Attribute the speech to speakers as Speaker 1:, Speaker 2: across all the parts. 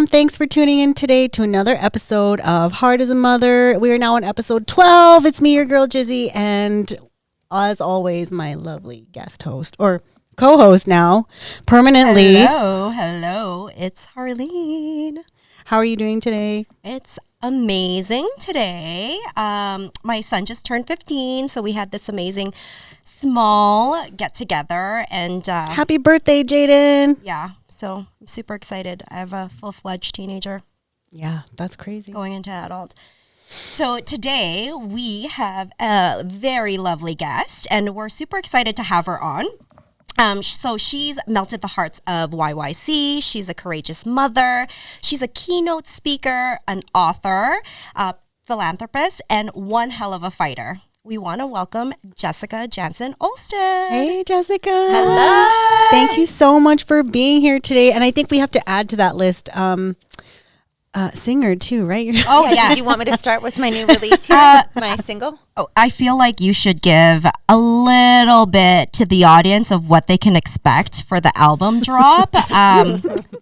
Speaker 1: welcome. Thanks for tuning in today to another episode of Hard as a Mother. We are now on episode 12. It's me, your girl, Jizzy, and as always, my lovely guest host, or co-host now, permanently.
Speaker 2: Hello. It's Harleen.
Speaker 1: How are you doing today?
Speaker 2: It's amazing today. My son just turned 15, so we had this amazing small get-together. And
Speaker 1: happy birthday, Jaden.
Speaker 2: Yeah, so I'm super excited. I have a full-fledged teenager.
Speaker 1: Yeah, that's crazy.
Speaker 2: Going into adult. So today we have a very lovely guest, and we're super excited to have her on. So she's melted the hearts of YYC. She's a courageous mother. She's a keynote speaker, an author, philanthropist, and one hell of a fighter. We want to welcome Jessica Janzen Olstad.
Speaker 1: Hey, Jessica.
Speaker 2: Hello.
Speaker 1: Thank you so much for being here today. And I think we have to add to that list singer too, right?
Speaker 3: Oh, yeah. Do you want me to start with my new release here, my single?
Speaker 2: Oh, I feel like you should give a little bit to the audience of what they can expect for the album drop.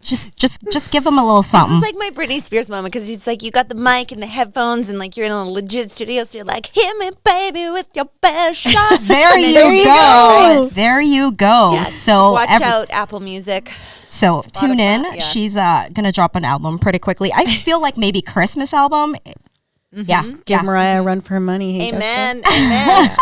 Speaker 2: Just give them a little something.
Speaker 3: This is like my Britney Spears moment, because it's like you got the mic and the headphones and like you're in a legit studio, so you're like, hit me, baby, with your best shot.
Speaker 2: There you go. There you go.
Speaker 3: Yes.
Speaker 2: So
Speaker 3: watch out, Apple Music.
Speaker 2: So tune in.
Speaker 3: Yeah.
Speaker 2: She's gonna drop an album pretty quickly. I feel like maybe Christmas album.
Speaker 3: Mm-hmm.
Speaker 2: Yeah.
Speaker 1: Give Mariah a run for her money. Hey,
Speaker 3: Amen.
Speaker 1: Jessica.
Speaker 3: Amen.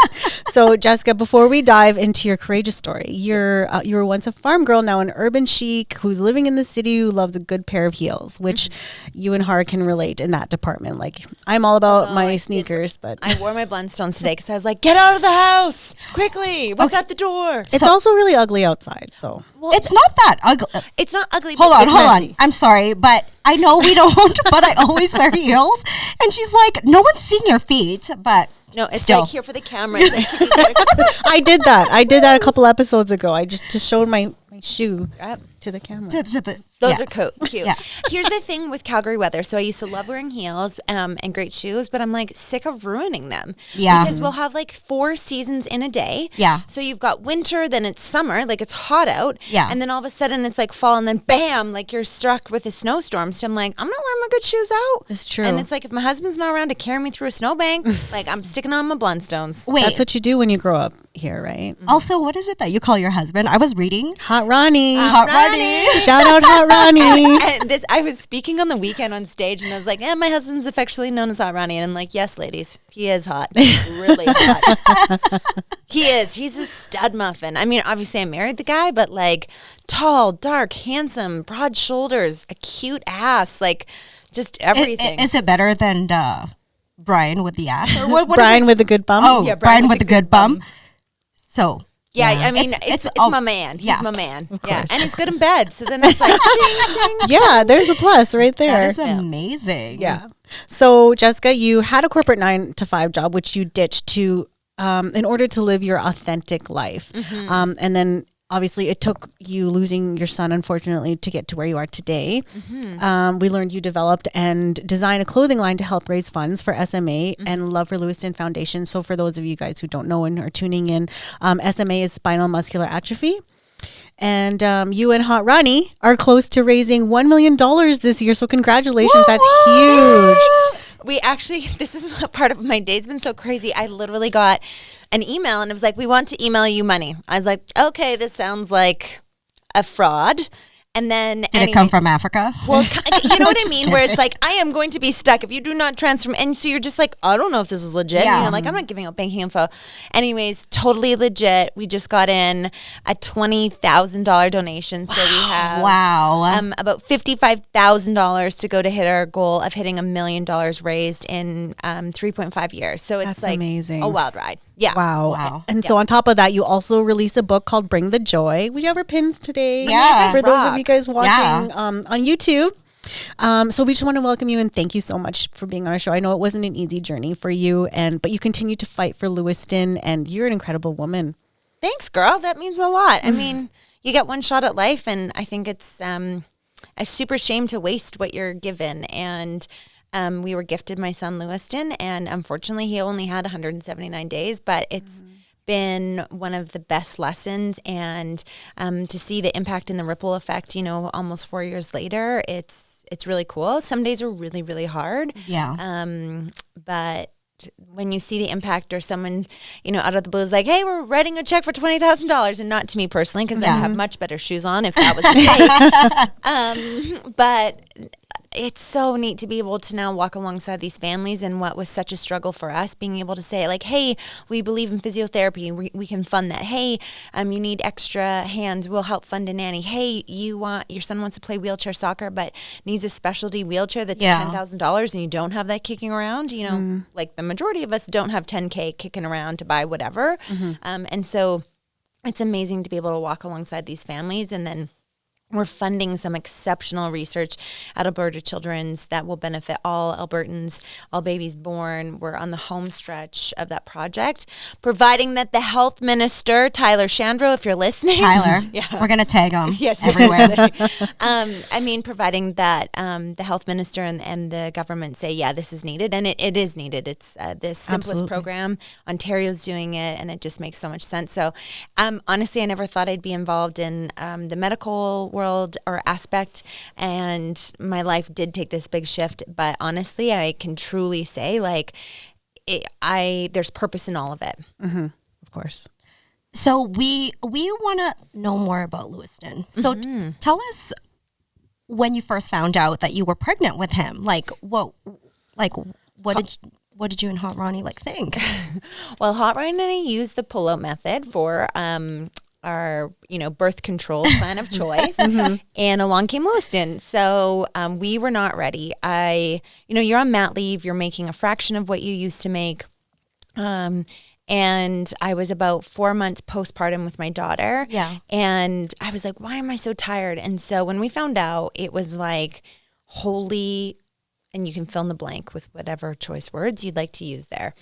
Speaker 1: So, Jessica, before we dive into your courageous story, you were once a farm girl, now an urban chic who's living in the city, who loves a good pair of heels, which you and Har can relate in that department. Like, I'm all about my sneakers, but
Speaker 3: I wore my Blundstones today because I was like, get out of the house quickly. What's at the door?
Speaker 1: it's also really ugly outside. So,
Speaker 3: Well,
Speaker 2: It's not that ugly.
Speaker 3: it's not ugly.
Speaker 2: Hold
Speaker 3: but
Speaker 2: on.
Speaker 3: it's-
Speaker 2: I'm sorry, but I know we don't, but I always wear heels. And she's like, no one's seeing your feet, but
Speaker 3: No, it's
Speaker 2: still.
Speaker 3: like here for the camera. It's like,
Speaker 1: I did that. I did that a couple episodes ago. I just showed my shoe to the camera.
Speaker 3: Those
Speaker 2: Yeah.
Speaker 3: are cute.
Speaker 2: Yeah.
Speaker 3: Here's the thing with Calgary weather. So I used to love wearing heels and great shoes, but I'm like sick of ruining them.
Speaker 2: Yeah.
Speaker 3: Because we'll have like 4 seasons in a day.
Speaker 2: Yeah.
Speaker 3: So you've got winter, then it's summer, like it's hot out.
Speaker 2: Yeah.
Speaker 3: And then all of a sudden it's like fall, and then bam, like you're struck with a snowstorm. So I'm like, I'm not wearing my good shoes out.
Speaker 1: It's true.
Speaker 3: And it's like if my husband's not around to carry me through a snowbank, like I'm sticking on my Blundstones.
Speaker 2: Wait.
Speaker 1: That's what you do when you grow up here, right?
Speaker 2: Also, what is it that you call your husband? I was reading.
Speaker 1: Hot Ronnie.
Speaker 2: Hot Ronnie.
Speaker 1: Shout out Hot Ronnie.
Speaker 3: And this, I was speaking on the weekend on stage, and I was like, my husband's affectionately known as Hot Ronnie. And I'm like, yes, ladies, he is hot. He's really hot. He is. He's a stud muffin. I mean, obviously I married the guy, but like tall, dark, handsome, broad shoulders, a cute ass, like just everything.
Speaker 2: Is it better than Brian with the ass? Or what
Speaker 1: Brian with a good bum.
Speaker 2: Oh,
Speaker 3: Yeah,
Speaker 2: Brian with the good bum. So.
Speaker 3: yeah, I mean, it's
Speaker 2: all-
Speaker 3: my man. He's
Speaker 2: yeah.
Speaker 3: my man.
Speaker 1: Of
Speaker 3: Yeah,
Speaker 1: course.
Speaker 3: and he's good in bed. So then it's like, ching, ching.
Speaker 1: Yeah, there's a plus right there.
Speaker 2: That is amazing.
Speaker 1: Yeah. So, Jessica, you had a corporate 9-to-5 job, which you ditched to in order to live your authentic life. And then obviously it took you losing your son, unfortunately, to get to where you are today. We learned you developed and designed a clothing line to help raise funds for SMA and Love For Lewiston Foundation. So for those of you guys who don't know and are tuning in, SMA is Spinal Muscular Atrophy. And you and Hot Ronnie are close to raising $1 million this year. So congratulations. That's huge.
Speaker 3: We actually, this is what part of my day's been so crazy. I literally got an email, and it was like, we want to email you money. I was like, okay, this sounds like a fraud. And then
Speaker 2: Did it come from Africa?
Speaker 3: Well, you know what I mean? Where it's like, I am going to be stuck if you do not transfer. And so you're just like, I don't know if this is legit.
Speaker 2: Yeah.
Speaker 3: You know, like, I'm not giving out banking info. Anyways, totally legit. We just got in a $20,000 donation. So we have about $55,000 to go to hit our goal of hitting $1 million raised in 3.5 years. So it's
Speaker 1: That's
Speaker 3: like
Speaker 1: amazing.
Speaker 3: a wild ride. Yeah.
Speaker 2: Wow.
Speaker 1: And so on top of that, you also released a book called Bring the Joy. We have our pins today.
Speaker 2: Yeah.
Speaker 1: For those of
Speaker 3: Rock.
Speaker 1: you guys watching on YouTube. So we just want to welcome you and thank you so much for being on our show. I know it wasn't an easy journey for you, but you continue to fight for Lewiston, and you're an incredible woman.
Speaker 3: Thanks, girl. That means a lot. I mean, you get one shot at life, and I think it's a super shame to waste what you're given. And we were gifted my son Lewiston, and unfortunately he only had 179 days, but it's been one of the best lessons. And to see the impact and the ripple effect, you know, almost 4 years later, it's it's really cool. Some days are really, really hard.
Speaker 2: Yeah.
Speaker 3: But when you see the impact, or someone, out of the blue is like, hey, we're writing a check for $20,000, and not to me personally, because I'd have much better shoes on if that was the case. But it's so neat to be able to now walk alongside these families, and what was such a struggle for us, being able to say like, hey, we believe in physiotherapy. We can fund that. Hey, you need extra hands. We'll help fund a nanny. Hey, your son wants to play wheelchair soccer, but needs a specialty wheelchair that's $10,000, and you don't have that kicking around. Like the majority of us don't have $10K kicking around to buy whatever. And so it's amazing to be able to walk alongside these families, and then we're funding some exceptional research at Alberta Children's that will benefit all Albertans, all babies born. We're on the home stretch of that project, providing that the health minister, Tyler Shandro, if you're listening.
Speaker 2: Tyler, we're going to tag him everywhere.
Speaker 3: Providing that the health minister and the government say, yeah, this is needed. And it is needed. It's this simplest program. Ontario's doing it, and it just makes so much sense. So honestly, I never thought I'd be involved in the medical world or aspect, and my life did take this big shift, but honestly I can truly say like there's purpose in all of it.
Speaker 1: Of course.
Speaker 2: So we want to know more about Lewiston. So tell us when you first found out that you were pregnant with him. What did you and Hot Ronnie think?
Speaker 3: Well, Hot Ronnie and I used the pull-out method for our birth control plan of choice, and along came Lewiston. So we were not ready. You're on mat leave, you're making a fraction of what you used to make, and I was about 4 months postpartum with my daughter, and I was like, why am I so tired? And so when we found out, it was like holy, and you can fill in the blank with whatever choice words you'd like to use there.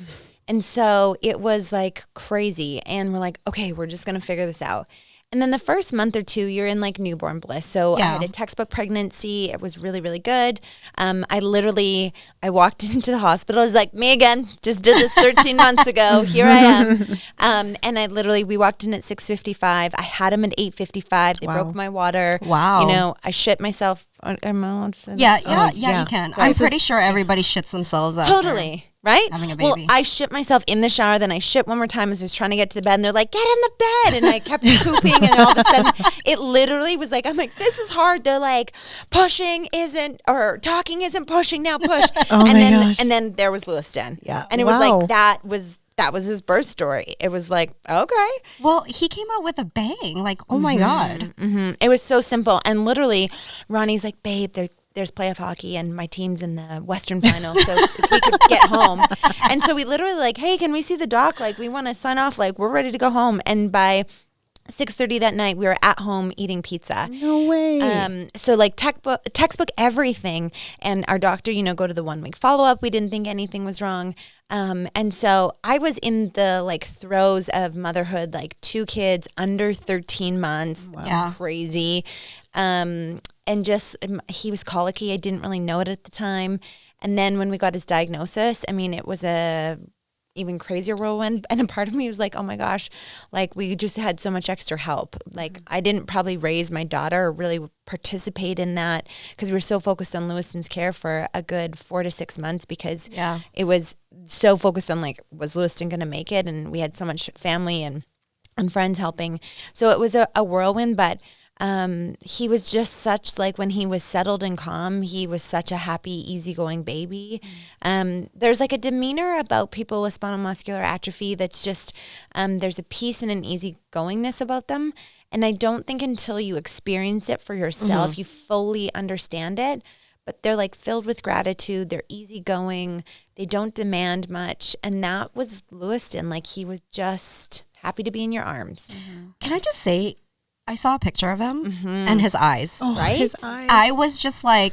Speaker 3: And so it was like crazy. And we're like, okay, we're just going to figure this out. And then the first month or two, you're in newborn bliss. So I had a textbook pregnancy. It was really, really good. I walked into the hospital. I was like, me again, just did this 13 months ago. Here I am. And we walked in at 6:55. I had him at 8:55. They broke my water.
Speaker 2: Wow.
Speaker 3: I shit myself. Am I allowed to say
Speaker 2: that?
Speaker 3: Yeah,
Speaker 2: you can. Sorry, I'm pretty sure everybody shits themselves out.
Speaker 3: Totally. Right?
Speaker 2: Having a baby.
Speaker 3: Well, I shit myself in the shower, then I shit one more time as I was trying to get to the bed, and they're like, get in the bed. And I kept pooping, and all of a sudden, it literally was like, I'm like, this is hard. They're like, talking isn't pushing, now push.
Speaker 1: Gosh.
Speaker 3: And then there was Lewiston.
Speaker 1: Yeah.
Speaker 3: And it was like, that was his birth story. It was like, okay.
Speaker 2: Well, he came out with a bang. Oh my God.
Speaker 3: It was so simple. And literally, Ronnie's like, babe, there's playoff hockey, and my team's in the Western final, so if we could get home. And so we literally hey, can we see the doc? We want to sign off. We're ready to go home. And by 6:30 that night, we were at home eating pizza.
Speaker 1: No way.
Speaker 3: So textbook everything. And our doctor, go to the 1 week follow-up. We didn't think anything was wrong. And so I was in the throes of motherhood, 2 kids under 13 months.
Speaker 1: Wow.
Speaker 2: Yeah.
Speaker 3: Crazy. And just, he was colicky. I didn't really know it at the time. And then when we got his diagnosis, it was a even crazier whirlwind. And a part of me was like, oh my gosh, we just had so much extra help. I didn't probably raise my daughter or really participate in that because we were so focused on Lewiston's care for a good 4 to 6 months because it was so focused on was Lewiston going to make it? And we had so much family and friends helping. So it was a whirlwind, but he was just such when he was settled and calm, he was such a happy, easygoing baby. There's a demeanor about people with spinal muscular atrophy that's just, there's a peace and an easygoingness about them. And I don't think until you experience it for yourself, you fully understand it. But they're filled with gratitude. They're easygoing. They don't demand much. And that was Lewiston. He was just happy to be in your arms.
Speaker 2: Can I just say, I saw a picture of him and his eyes, right?
Speaker 1: His eyes.
Speaker 2: I was just I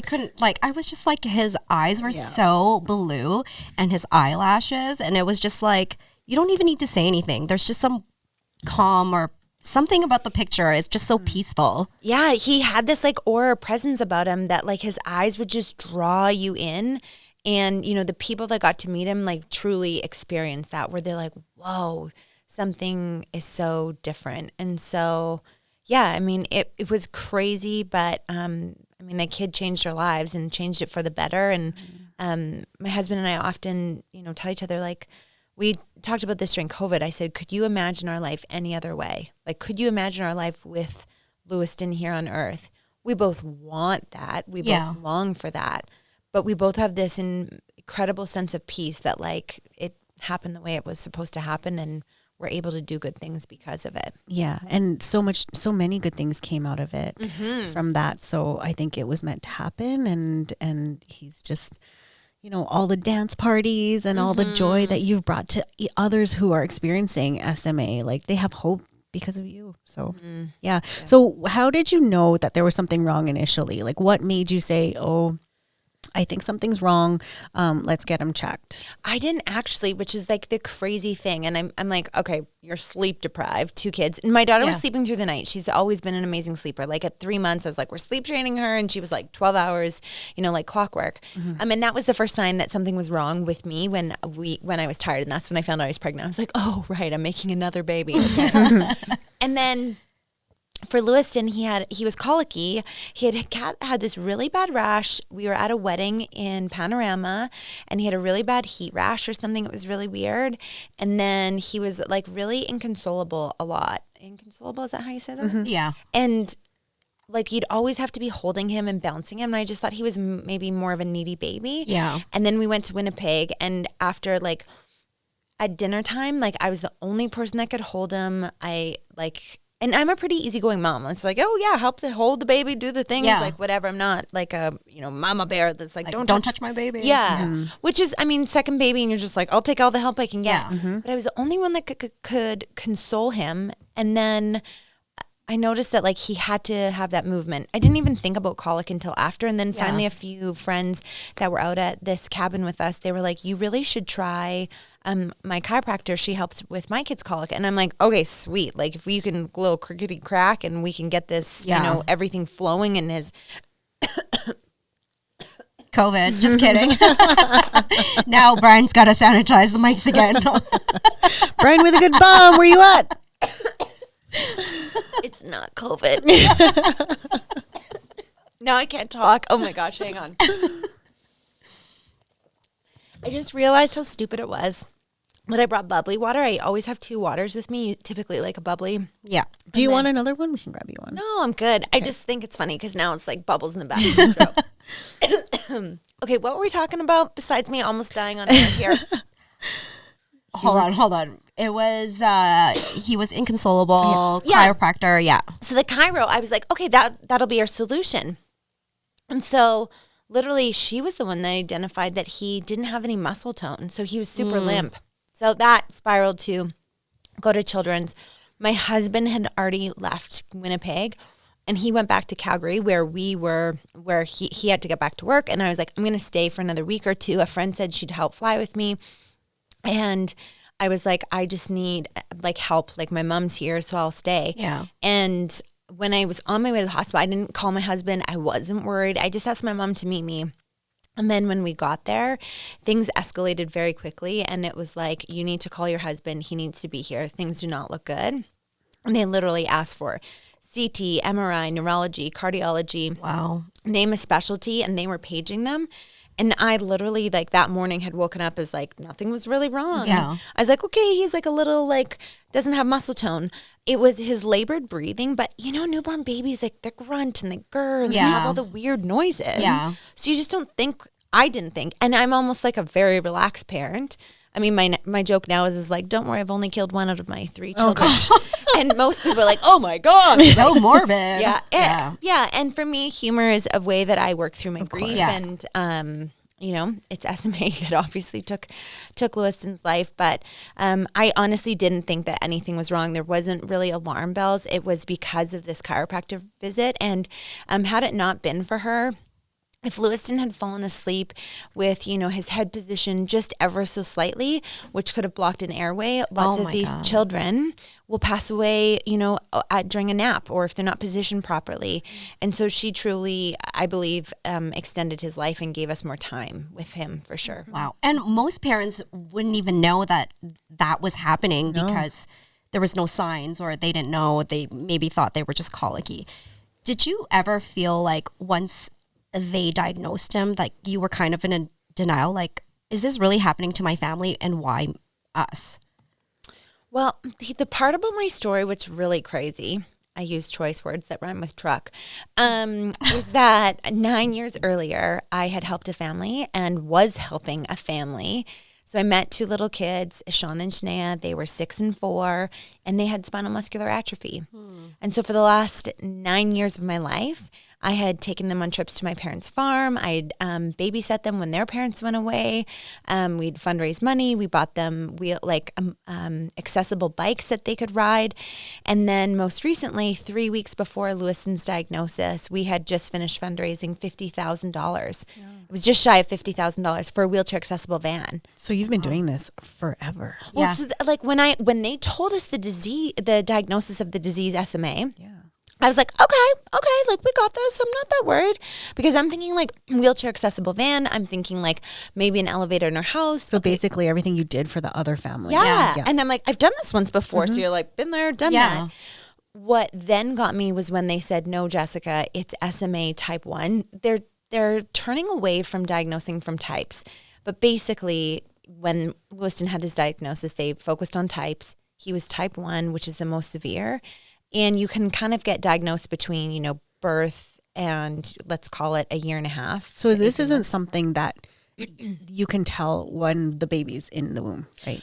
Speaker 2: couldn't, I was just his eyes were so blue and his eyelashes. And it was just you don't even need to say anything. There's just some calm or something about the picture. It's just so peaceful.
Speaker 3: Yeah, he had this aura presence about him that his eyes would just draw you in. And, the people that got to meet him truly experienced that where they're whoa, something is so different. And so, yeah, it was crazy, but I mean, a kid changed our lives and changed it for the better. And my husband and I often, tell each other, like, we talked about this during COVID. I said, could you imagine our life any other way? Like, could you imagine our life with Lewiston here on earth? We both want that. We both long for that. But we both have this incredible sense of peace that, like, it happened the way it was supposed to happen, and we're able to do good things because of it.
Speaker 1: Yeah. And so many good things came out of it from that. So I think it was meant to happen. And he's just, all the dance parties and all the joy that you've brought to others who are experiencing SMA, like, they have hope because of you. So, yeah. So how did you know that there was something wrong initially? Like, what made you say, oh, I think something's wrong. Let's get him checked.
Speaker 3: I didn't actually, which is like the crazy thing. And I'm like, okay, you're sleep deprived, 2 kids. And my daughter was sleeping through the night. She's always been an amazing sleeper. Like at 3 months, I was like, we're sleep training her. And she was like 12 hours, like clockwork. And that was the first sign that something was wrong with me when I was tired. And that's when I found out I was pregnant. I was like, oh, right, I'm making another baby. Okay. And then for Lewiston, he was colicky. He had this really bad rash. We were at a wedding in Panorama, and he had a really bad heat rash or something. It was really weird. And then he was like really inconsolable a lot. Inconsolable, is that how you say that?
Speaker 2: Yeah.
Speaker 3: And like you'd always have to be holding him and bouncing him. And I just thought he was maybe more of a needy baby.
Speaker 2: Yeah.
Speaker 3: And then we went to Winnipeg, and after like at dinner time, like I was the only person that could hold him. And I'm a pretty easygoing mom. It's like, oh yeah, help to hold the baby, do the things, like whatever. I'm not like a mama bear that's like don't touch
Speaker 2: my baby.
Speaker 3: Yeah, which is, I mean, second baby, and you're just like, I'll take all the help I can get. But I was the only one that could console him. And then I noticed that like he had to have that movement. I didn't even think about colic until after. And then finally, a few friends that were out at this cabin with us, they were like, you really should try. My chiropractor, she helps with my kid's colic. And I'm like, okay, sweet. Like if you can glow crickety crack and we can get this, everything flowing in his
Speaker 2: COVID. Just kidding. Now Brian's got to sanitize the mics again.
Speaker 1: Brian with a good bum. Where you at?
Speaker 3: It's not COVID. Now I can't talk. Oh my gosh, hang on. I just realized how stupid it was. When I brought bubbly water, I always have 2 waters with me, typically like a bubbly.
Speaker 2: Yeah.
Speaker 1: Do you want another one? We can grab you one.
Speaker 3: No, I'm good. Okay. I just think it's funny because now it's like bubbles in the back of my throat. Okay, what were we talking about besides me almost dying on air here?
Speaker 2: Hold on. It was, he was inconsolable, chiropractor,
Speaker 3: So the chiro, I was like, okay, that'll be our solution. And so literally she was the one that identified that he didn't have any muscle tone. So he was super limp. So that spiraled to go to Children's. My husband had already left Winnipeg, and he went back to Calgary where he had to get back to work. And I was like, I'm going to stay for another week or 2. A friend said she'd help fly with me. And I was like, I just need like help. Like my mom's here, so I'll stay.
Speaker 2: Yeah.
Speaker 3: And when I was on my way to the hospital, I didn't call my husband. I wasn't worried. I just asked my mom to meet me. And then when we got there, things escalated very quickly. And it was like, you need to call your husband. He needs to be here. Things do not look good. And they literally asked for CT, MRI, neurology, cardiology.
Speaker 2: Wow.
Speaker 3: Name a specialty. And they were paging them. And I literally, like, that morning had woken up as, like, nothing was really wrong.
Speaker 2: Yeah.
Speaker 3: I was like, okay, he's, like, a little, like, doesn't have muscle tone. It was his labored breathing. But, newborn babies, like, they grunt and they gurr and they have all the weird noises.
Speaker 2: Yeah.
Speaker 3: So you just don't think, I didn't think. And I'm almost, like, a very relaxed parent. I mean, my joke now is like, don't worry, I've only killed 1 out of my 3 children. And most people are like, oh, my gosh.
Speaker 2: So morbid.
Speaker 3: Yeah. And for me, humor is a way that I work through my grief.
Speaker 2: Yes.
Speaker 3: And, it's SMA that obviously took Lewiston's life. But I honestly didn't think that anything was wrong. There wasn't really alarm bells. It was because of this chiropractor visit. And had it not been for her, if Lewiston had fallen asleep with, his head position just ever so slightly, which could have blocked an airway, lots of these children will pass away, during a nap or if they're not positioned properly. And so she truly, I believe, extended his life and gave us more time with him for sure.
Speaker 2: Wow. And most parents wouldn't even know that was happening because there was no signs or they didn't know. They maybe thought they were just colicky. Did you ever feel like once they diagnosed him, like you were kind of in a denial, like, is this really happening to my family and why us?
Speaker 3: Well, the part about my story, what's really crazy, I use choice words that rhyme with truck, is that 9 years earlier, I had helped a family and was helping a family. So I met two little kids, Sean and Shania. They were 6 and 4, and they had spinal muscular atrophy. And so for the last 9 years of my life, I had taken them on trips to my parents' farm. I'd babysat them when their parents went away. We'd fundraise money. We bought them accessible bikes that they could ride. And then most recently, 3 weeks before Lewiston's diagnosis, we had just finished fundraising $50,000. Yeah. It was just shy of $50,000 for a wheelchair accessible van.
Speaker 1: So you've been doing this forever.
Speaker 3: Well, yeah. So when they told us the diagnosis of the disease SMA, yeah. I was like, okay, like we got this. I'm not that worried because I'm thinking like wheelchair accessible van. I'm thinking like maybe an elevator in our house.
Speaker 1: So basically everything you did for the other family.
Speaker 3: Yeah. And I'm like, I've done this once before. So you're like, been there, done that. What then got me was when they said, no, Jessica, it's SMA type 1. They're turning away from diagnosing from types. But basically when Lewiston had his diagnosis, they focused on types. He was type 1, which is the most severe. And you can kind of get diagnosed between, birth and let's call it a year and a half.
Speaker 1: So this isn't something that you can tell when the baby's in the womb, right?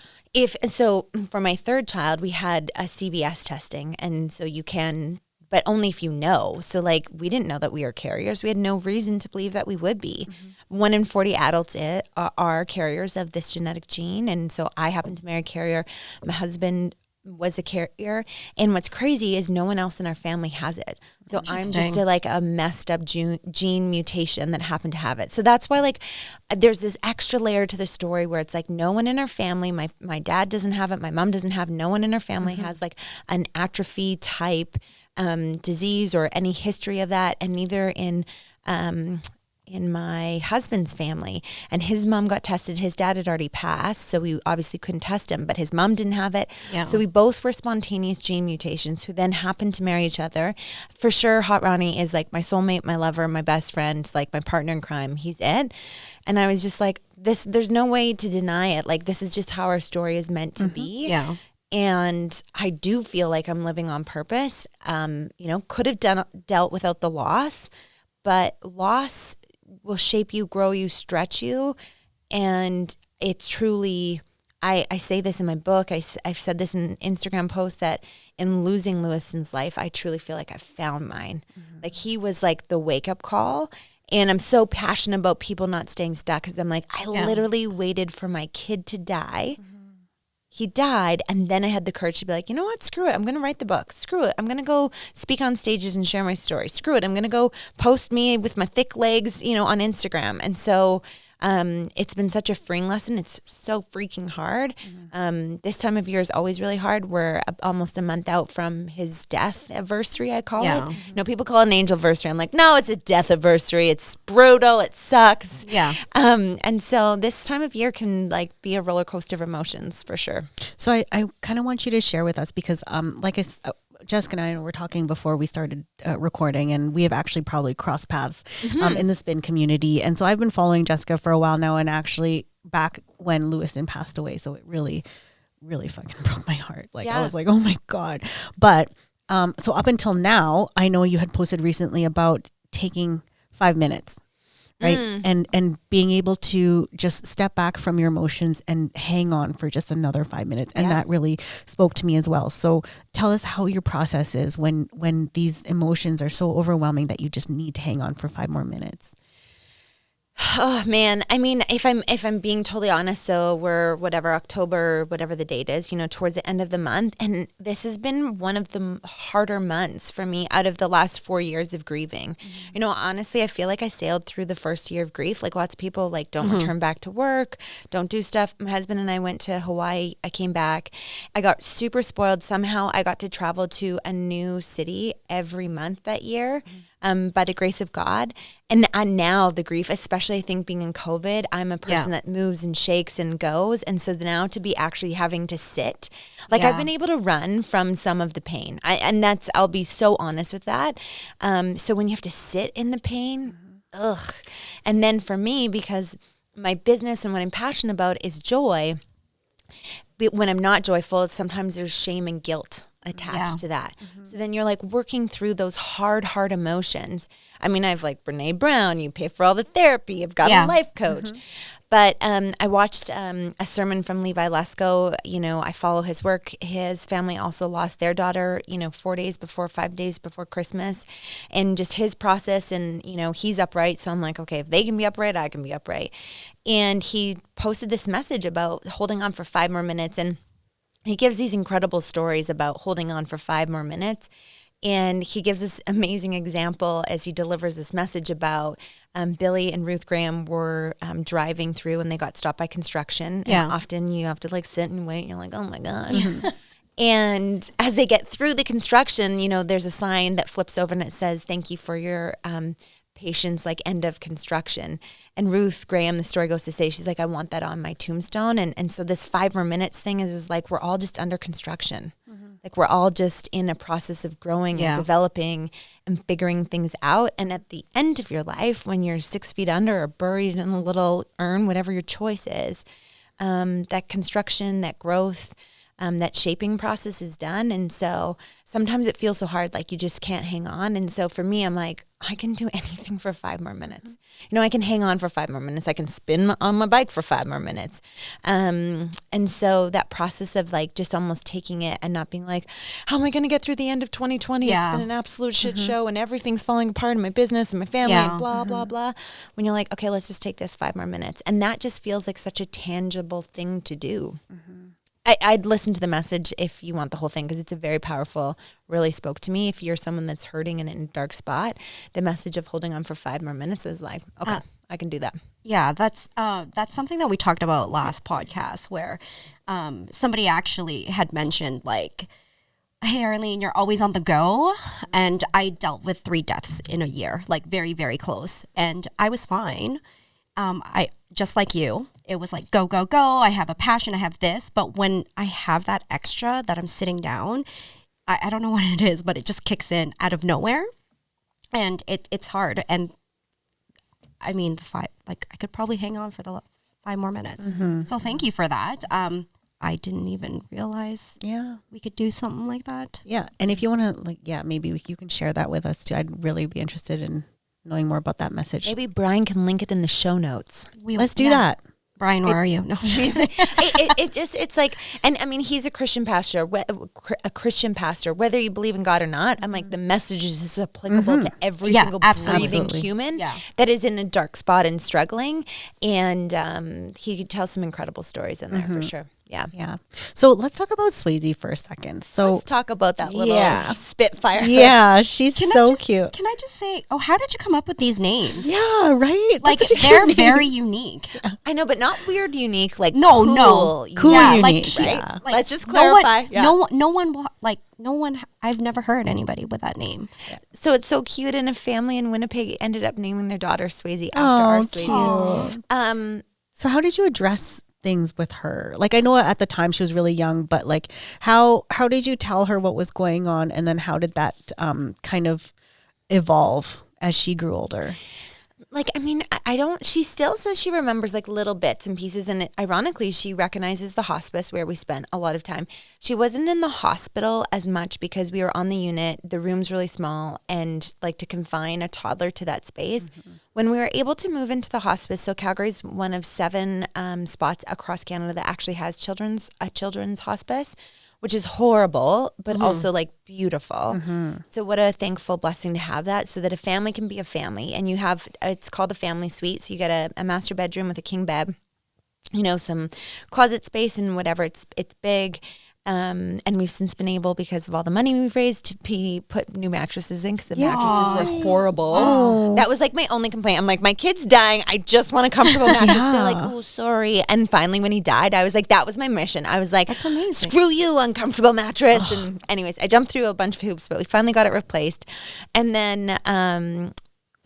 Speaker 3: So for my third child, we had a CBS testing. And so you can, but only if you know. So like we didn't know that we were carriers. We had no reason to believe that we would be. 1 in 40 adults are carriers of this genetic gene. And so I happened to marry a carrier. My husband was a carrier, and what's crazy is no one else in our family has it. So I'm just a messed up gene mutation that happened to have it. So that's why there's this extra layer to the story where it's like no one in our family, my dad doesn't have it, my mom doesn't have, no one in our family has like an atrophy type disease or any history of that, and neither in my husband's family. And his mom got tested. His dad had already passed, so we obviously couldn't test him, but his mom didn't have it. Yeah. So we both were spontaneous gene mutations who then happened to marry each other. For sure, Hot Ronnie is like my soulmate, my lover, my best friend, like my partner in crime. He's it. And I was just like, there's no way to deny it. Like, this is just how our story is meant to be.
Speaker 2: Yeah.
Speaker 3: And I do feel like I'm living on purpose. Could have dealt without the loss, but loss will shape you, grow you, stretch you. And it's truly, I say this in my book, I've said this in an Instagram post, that in losing Lewiston's life, I truly feel like I found mine. Like he was like the wake up call. And I'm so passionate about people not staying stuck because I'm like, I literally waited for my kid to die. He died, and then I had the courage to be like, you know what, screw it. I'm going to write the book. Screw it. I'm going to go speak on stages and share my story. Screw it. I'm going to go post me with my thick legs, on Instagram. And so it's been such a freeing lesson. It's so freaking hard. This time of year is always really hard. We're almost a month out from his death anniversary, I call it. People call it an angel anniversary. I'm like, no, it's a death anniversary. It's brutal. It sucks. Yeah. And so this time of year can be a roller coaster of emotions for sure.
Speaker 1: So I kind of want you to share with us because Jessica and I were talking before we started recording, and we have actually probably crossed paths in the spin community. And so I've been following Jessica for a while now, and actually back when Lewiston passed away. So it really, really fucking broke my heart. I was like, oh my God. But so up until now, I know you had posted recently about taking 5 minutes. Right. And being able to just step back from your emotions and hang on for just another 5 minutes. And that really spoke to me as well. So tell us how your process is when these emotions are so overwhelming that you just need to hang on for 5 more minutes.
Speaker 3: Oh man. I mean, if I'm being totally honest, so we're October, whatever the date is, towards the end of the month. And this has been one of the harder months for me out of the last 4 years of grieving. Honestly, I feel like I sailed through the first year of grief. Like lots of people don't return back to work, don't do stuff. My husband and I went to Hawaii. I came back. I got super spoiled. Somehow I got to travel to a new city every month that year. by the grace of God. And now the grief, especially I think being in COVID, I'm a person that moves and shakes and goes. And so now to be actually having to sit, like I've been able to run from some of the pain. I'll be so honest with that. So when you have to sit in the pain, ugh. And then for me, because my business and what I'm passionate about is joy, but when I'm not joyful, sometimes there's shame and guilt attached to that. So then you're like working through those hard emotions. I mean, I've like Brene Brown, you pay for all the therapy, I've got a life coach. But I watched a sermon from Levi Lesko. You know, I follow his work. His family also lost their daughter, 5 days before Christmas. And just his process, and, he's upright. So I'm like, okay, if they can be upright, I can be upright. And he posted this message about holding on for 5 more minutes. And he gives these incredible stories about holding on for 5 more minutes. And he gives this amazing example as he delivers this message about Billy and Ruth Graham were driving through and they got stopped by construction.
Speaker 2: Yeah.
Speaker 3: And often you have to like sit and wait and you're like, oh my God. And as they get through the construction, there's a sign that flips over and it says, thank you for your patience, like end of construction. And Ruth Graham, the story goes to say, she's like, I want that on my tombstone. And so this 5 more minutes thing is like, we're all just under construction. Like we're all just in a process of growing and developing and figuring things out. And at the end of your life, when you're 6 feet under or buried in a little urn, whatever your choice is, that construction, that growth, that shaping process is done. And so sometimes it feels so hard, like you just can't hang on. And so for me, I'm like, I can do anything for 5 more minutes. I can hang on for 5 more minutes. I can spin on my bike for 5 more minutes. And so that process of like just almost taking it and not being like, how am I going to get through the end of 2020? It's been an absolute shit show and everything's falling apart in my business and my family and blah, blah, blah. When you're like, okay, let's just take this 5 more minutes. And that just feels like such a tangible thing to do. I'd listen to the message if you want the whole thing, because it's a very powerful, really spoke to me. If you're someone that's hurting and in a dark spot, the message of holding on for 5 more minutes is like, okay, I can do that.
Speaker 2: Yeah, that's something that we talked about last podcast, where somebody actually had mentioned like, hey, Arlene, you're always on the go. And I dealt with 3 deaths in a year, like very, very close. And I was fine. I just like you, it was like, go, go, go. I have a passion. I have this. But when I have that extra that I'm sitting down, I don't know what it is, but it just kicks in out of nowhere. And it's hard. And I mean, I could probably hang on for the 5 more minutes. So thank you for that. I didn't even realize we could do something like that.
Speaker 1: Yeah. And if you want to, maybe you can share that with us too. I'd really be interested in knowing more about that message.
Speaker 3: Maybe Brian can link it in the show notes.
Speaker 1: Let's do that.
Speaker 2: Brian, where are you? No.
Speaker 3: It's like, and I mean, he's a Christian pastor, whether you believe in God or not. I'm like, the message is just applicable to every single breathing human that is in a dark spot and struggling. And he tells some incredible stories in there for sure. Yeah.
Speaker 1: So let's talk about Swayze for a second. So
Speaker 3: let's talk about that little Spitfire.
Speaker 1: Yeah, she's so cute.
Speaker 2: Can I just say, how did you come up with these names?
Speaker 1: Yeah, right.
Speaker 2: Like they're very unique.
Speaker 3: I know, but not weird unique. Like
Speaker 1: cool
Speaker 3: unique,
Speaker 1: right?
Speaker 3: Yeah. Like, let's just clarify.
Speaker 2: No one. I've never heard anybody with that name.
Speaker 3: Yeah. So it's so cute, and a family in Winnipeg ended up naming their daughter Swayze after our Swayze.
Speaker 1: Cute. So how did you address things with her? Like, I know at the time she was really young, but like how did you tell her what was going on, and then how did that kind of evolve as she grew older?
Speaker 3: Like, I mean, she still says she remembers like little bits and pieces. And ironically, she recognizes the hospice where we spent a lot of time. She wasn't in the hospital as much because we were on the unit. The room's really small, and like to confine a toddler to that space. When we were able to move into the hospice, so Calgary's one of 7 spots across Canada that actually has a children's hospice, which is horrible, but also like beautiful. So what a thankful blessing to have that, so that a family can be a family. And you have, it's called a family suite. So you get a master bedroom with a king bed, some closet space and whatever. It's big. And we've since been able, because of all the money we've raised, to put new mattresses in, because the mattresses were horrible.
Speaker 1: Oh.
Speaker 3: That was like my only complaint. I'm like, my kid's dying. I just want a comfortable mattress.
Speaker 1: Yeah.
Speaker 3: They're like, oh, sorry. And finally, when he died, I was like, that was my mission. I was like,
Speaker 2: That's amazing.
Speaker 3: Screw you, uncomfortable mattress. And anyways, I jumped through a bunch of hoops, but we finally got it replaced. And then,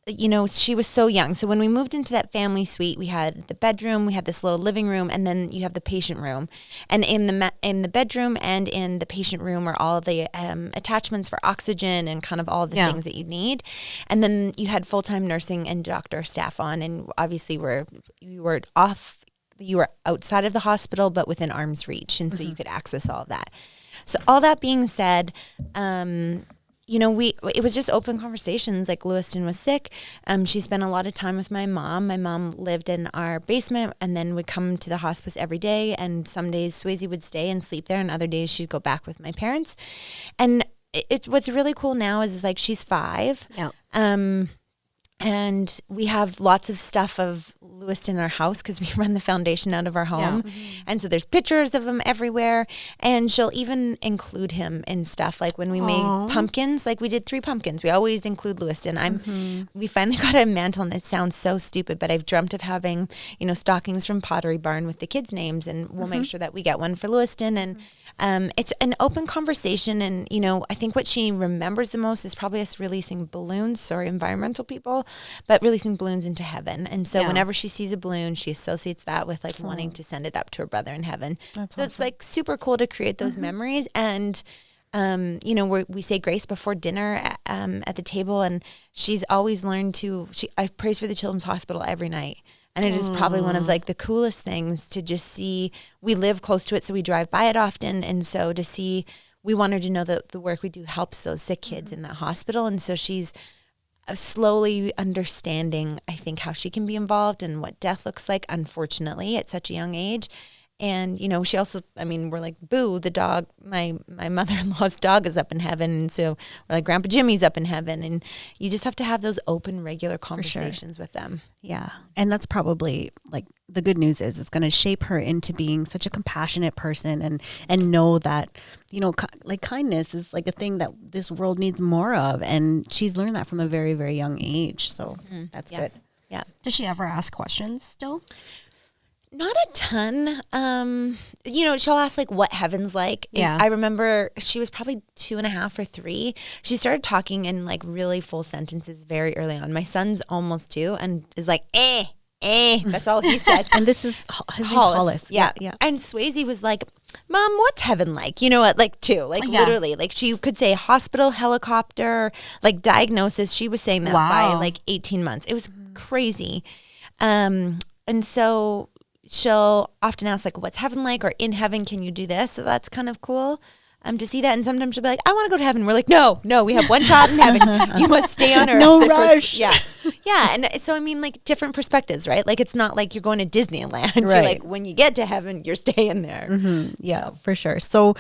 Speaker 3: you know, she was so young. So when we moved into that family suite, we had the bedroom, we had this little living room, and then you have the patient room. And in the bedroom and in the patient room are all the attachments for oxygen and kind of all the things that you need. And then you had full-time nursing and doctor staff on, and obviously you were outside of the hospital, but within arm's reach, and so you could access all of that. So all that being said, you know, it was just open conversations. Like, Lewiston was sick. She spent a lot of time with my mom. My mom lived in our basement and then would come to the hospice every day. And some days Swayze would stay and sleep there, and other days she'd go back with my parents. And what's really cool now is like, she's 5.
Speaker 2: Yeah.
Speaker 3: And we have lots of stuff of Lewiston in our house because we run the foundation out of our home. And so there's pictures of him everywhere. And she'll even include him in stuff. Like when we made pumpkins, like we did 3 pumpkins. We always include Lewiston. We finally got a mantle, and it sounds so stupid, but I've dreamt of having, you know, stockings from Pottery Barn with the kids' names. And we'll make sure that we get one for Lewiston. And it's an open conversation. And, you know, I think what she remembers the most is probably us releasing balloons. Sorry, environmental people. But releasing balloons into heaven. And so whenever she sees a balloon, she associates that with like wanting to send it up to her brother in heaven. That's awesome. It's like super cool to create those memories. And, you know, we say grace before dinner at the table. And she's always learned I praise for the Children's Hospital every night. And it is probably one of like the coolest things to just see. We live close to it, so we drive by it often. And so to see, we want her to know that the work we do helps those sick kids in that hospital. And so she's slowly understanding, I think, how she can be involved and what death looks like, unfortunately, at such a young age. And, you know, she also, I mean, we're like, Boo, the dog, my mother-in-law's dog is up in heaven. And so we're like, Grandpa Jimmy's up in heaven. And you just have to have those open, regular conversations with them.
Speaker 1: Yeah. And that's probably like the good news is it's going to shape her into being such a compassionate person and know that, you know, like kindness is like a thing that this world needs more of. And she's learned that from a very, very young age. So that's good.
Speaker 2: Yeah. Does she ever ask questions still?
Speaker 3: Not a ton. You know, she'll ask like what heaven's like.
Speaker 2: Yeah.
Speaker 3: I remember she was probably 2.5 or 3. She started talking in like really full sentences very early on. My son's almost 2 and is like, that's all he says.
Speaker 1: And this is his name's Hollis.
Speaker 3: Yeah. And Swayze was like, Mom, what's heaven like? You know, at like 2, like literally, like she could say hospital, helicopter, like diagnosis. She was saying that by like 18 months. It was crazy. And so she'll often ask like, what's heaven like? Or in heaven, can you do this? So that's kind of cool to see that. And sometimes she'll be like, I want to go to heaven. We're like, no, we have one child in heaven. You must stay on earth.
Speaker 1: No rush.
Speaker 3: Yeah. And so, I mean, like different perspectives, right? Like it's not like you're going to Disneyland.
Speaker 1: Right.
Speaker 3: You're like, when you get to heaven, you're staying there.
Speaker 1: Yeah, for sure. So,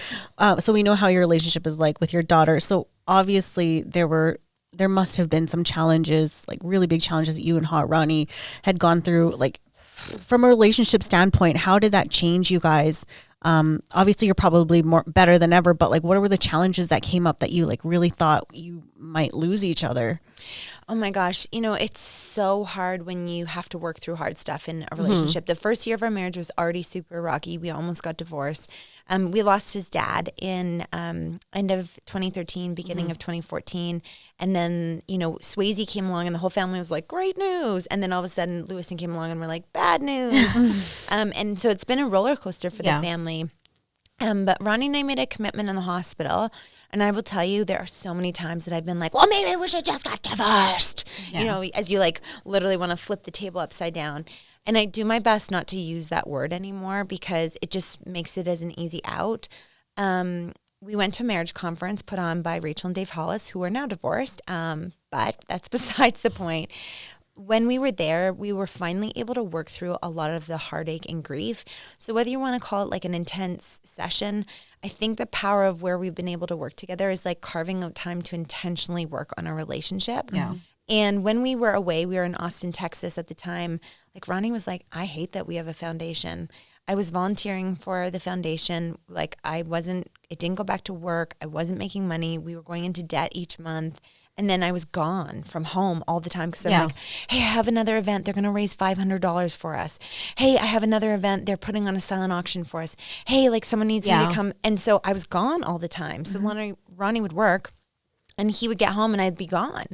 Speaker 1: so we know how your relationship is like with your daughter. So obviously there must have been some challenges, like really big challenges that you and Hot Ronnie had gone through. Like from a relationship standpoint, how did that change you guys? Obviously you're probably better than ever, but like what were the challenges that came up that you like really thought you might lose each other?
Speaker 3: Oh my gosh. You know, it's so hard when you have to work through hard stuff in a relationship. The first year of our marriage was already super rocky. We almost got divorced. We lost his dad in end of 2013, beginning of 2014. And then, you know, Swayze came along and the whole family was like, great news. And then all of a sudden Lewiston came along and we're like, bad news. And so it's been a roller coaster for the family. But Ronnie and I made a commitment in the hospital. And I will tell you, there are so many times that I've been like, well, maybe we should just get divorced. You know, as you like literally want to flip the table upside down. And I do my best not to use that word anymore because it just makes it as an easy out. We went to a marriage conference put on by Rachel and Dave Hollis, who are now divorced. But that's besides the point. When we were there, we were finally able to work through a lot of the heartache and grief. So whether you want to call it like an intense session, I think the power of where we've been able to work together is like carving out time to intentionally work on a relationship. Yeah. And when we were away, we were in Austin, Texas at the time. Like Ronnie was like, I hate that we have a foundation. I was volunteering for the foundation. Like it didn't go back to work. I wasn't making money. We were going into debt each month. And then I was gone from home all the time because I'm like, hey, I have another event. They're going to raise $500 for us. Hey, I have another event. They're putting on a silent auction for us. Hey, like someone needs me to come. And so I was gone all the time. So Ronnie would work and he would get home and I'd be gone.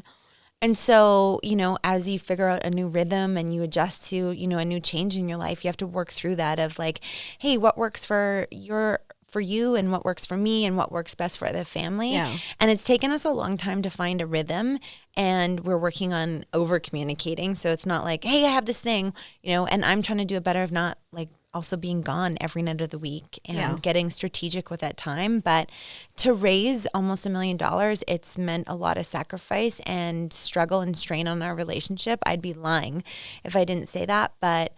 Speaker 3: And so, you know, as you figure out a new rhythm and you adjust to, you know, a new change in your life, you have to work through that of like, hey, what works for you and what works for me and what works best for the family. Yeah. And it's taken us a long time to find a rhythm, and we're working on over communicating. So it's not like, hey, I have this thing, you know, and I'm trying to do it better of not like also being gone every night of the week and getting strategic with that time. But to raise almost $1 million, it's meant a lot of sacrifice and struggle and strain on our relationship. I'd be lying if I didn't say that. But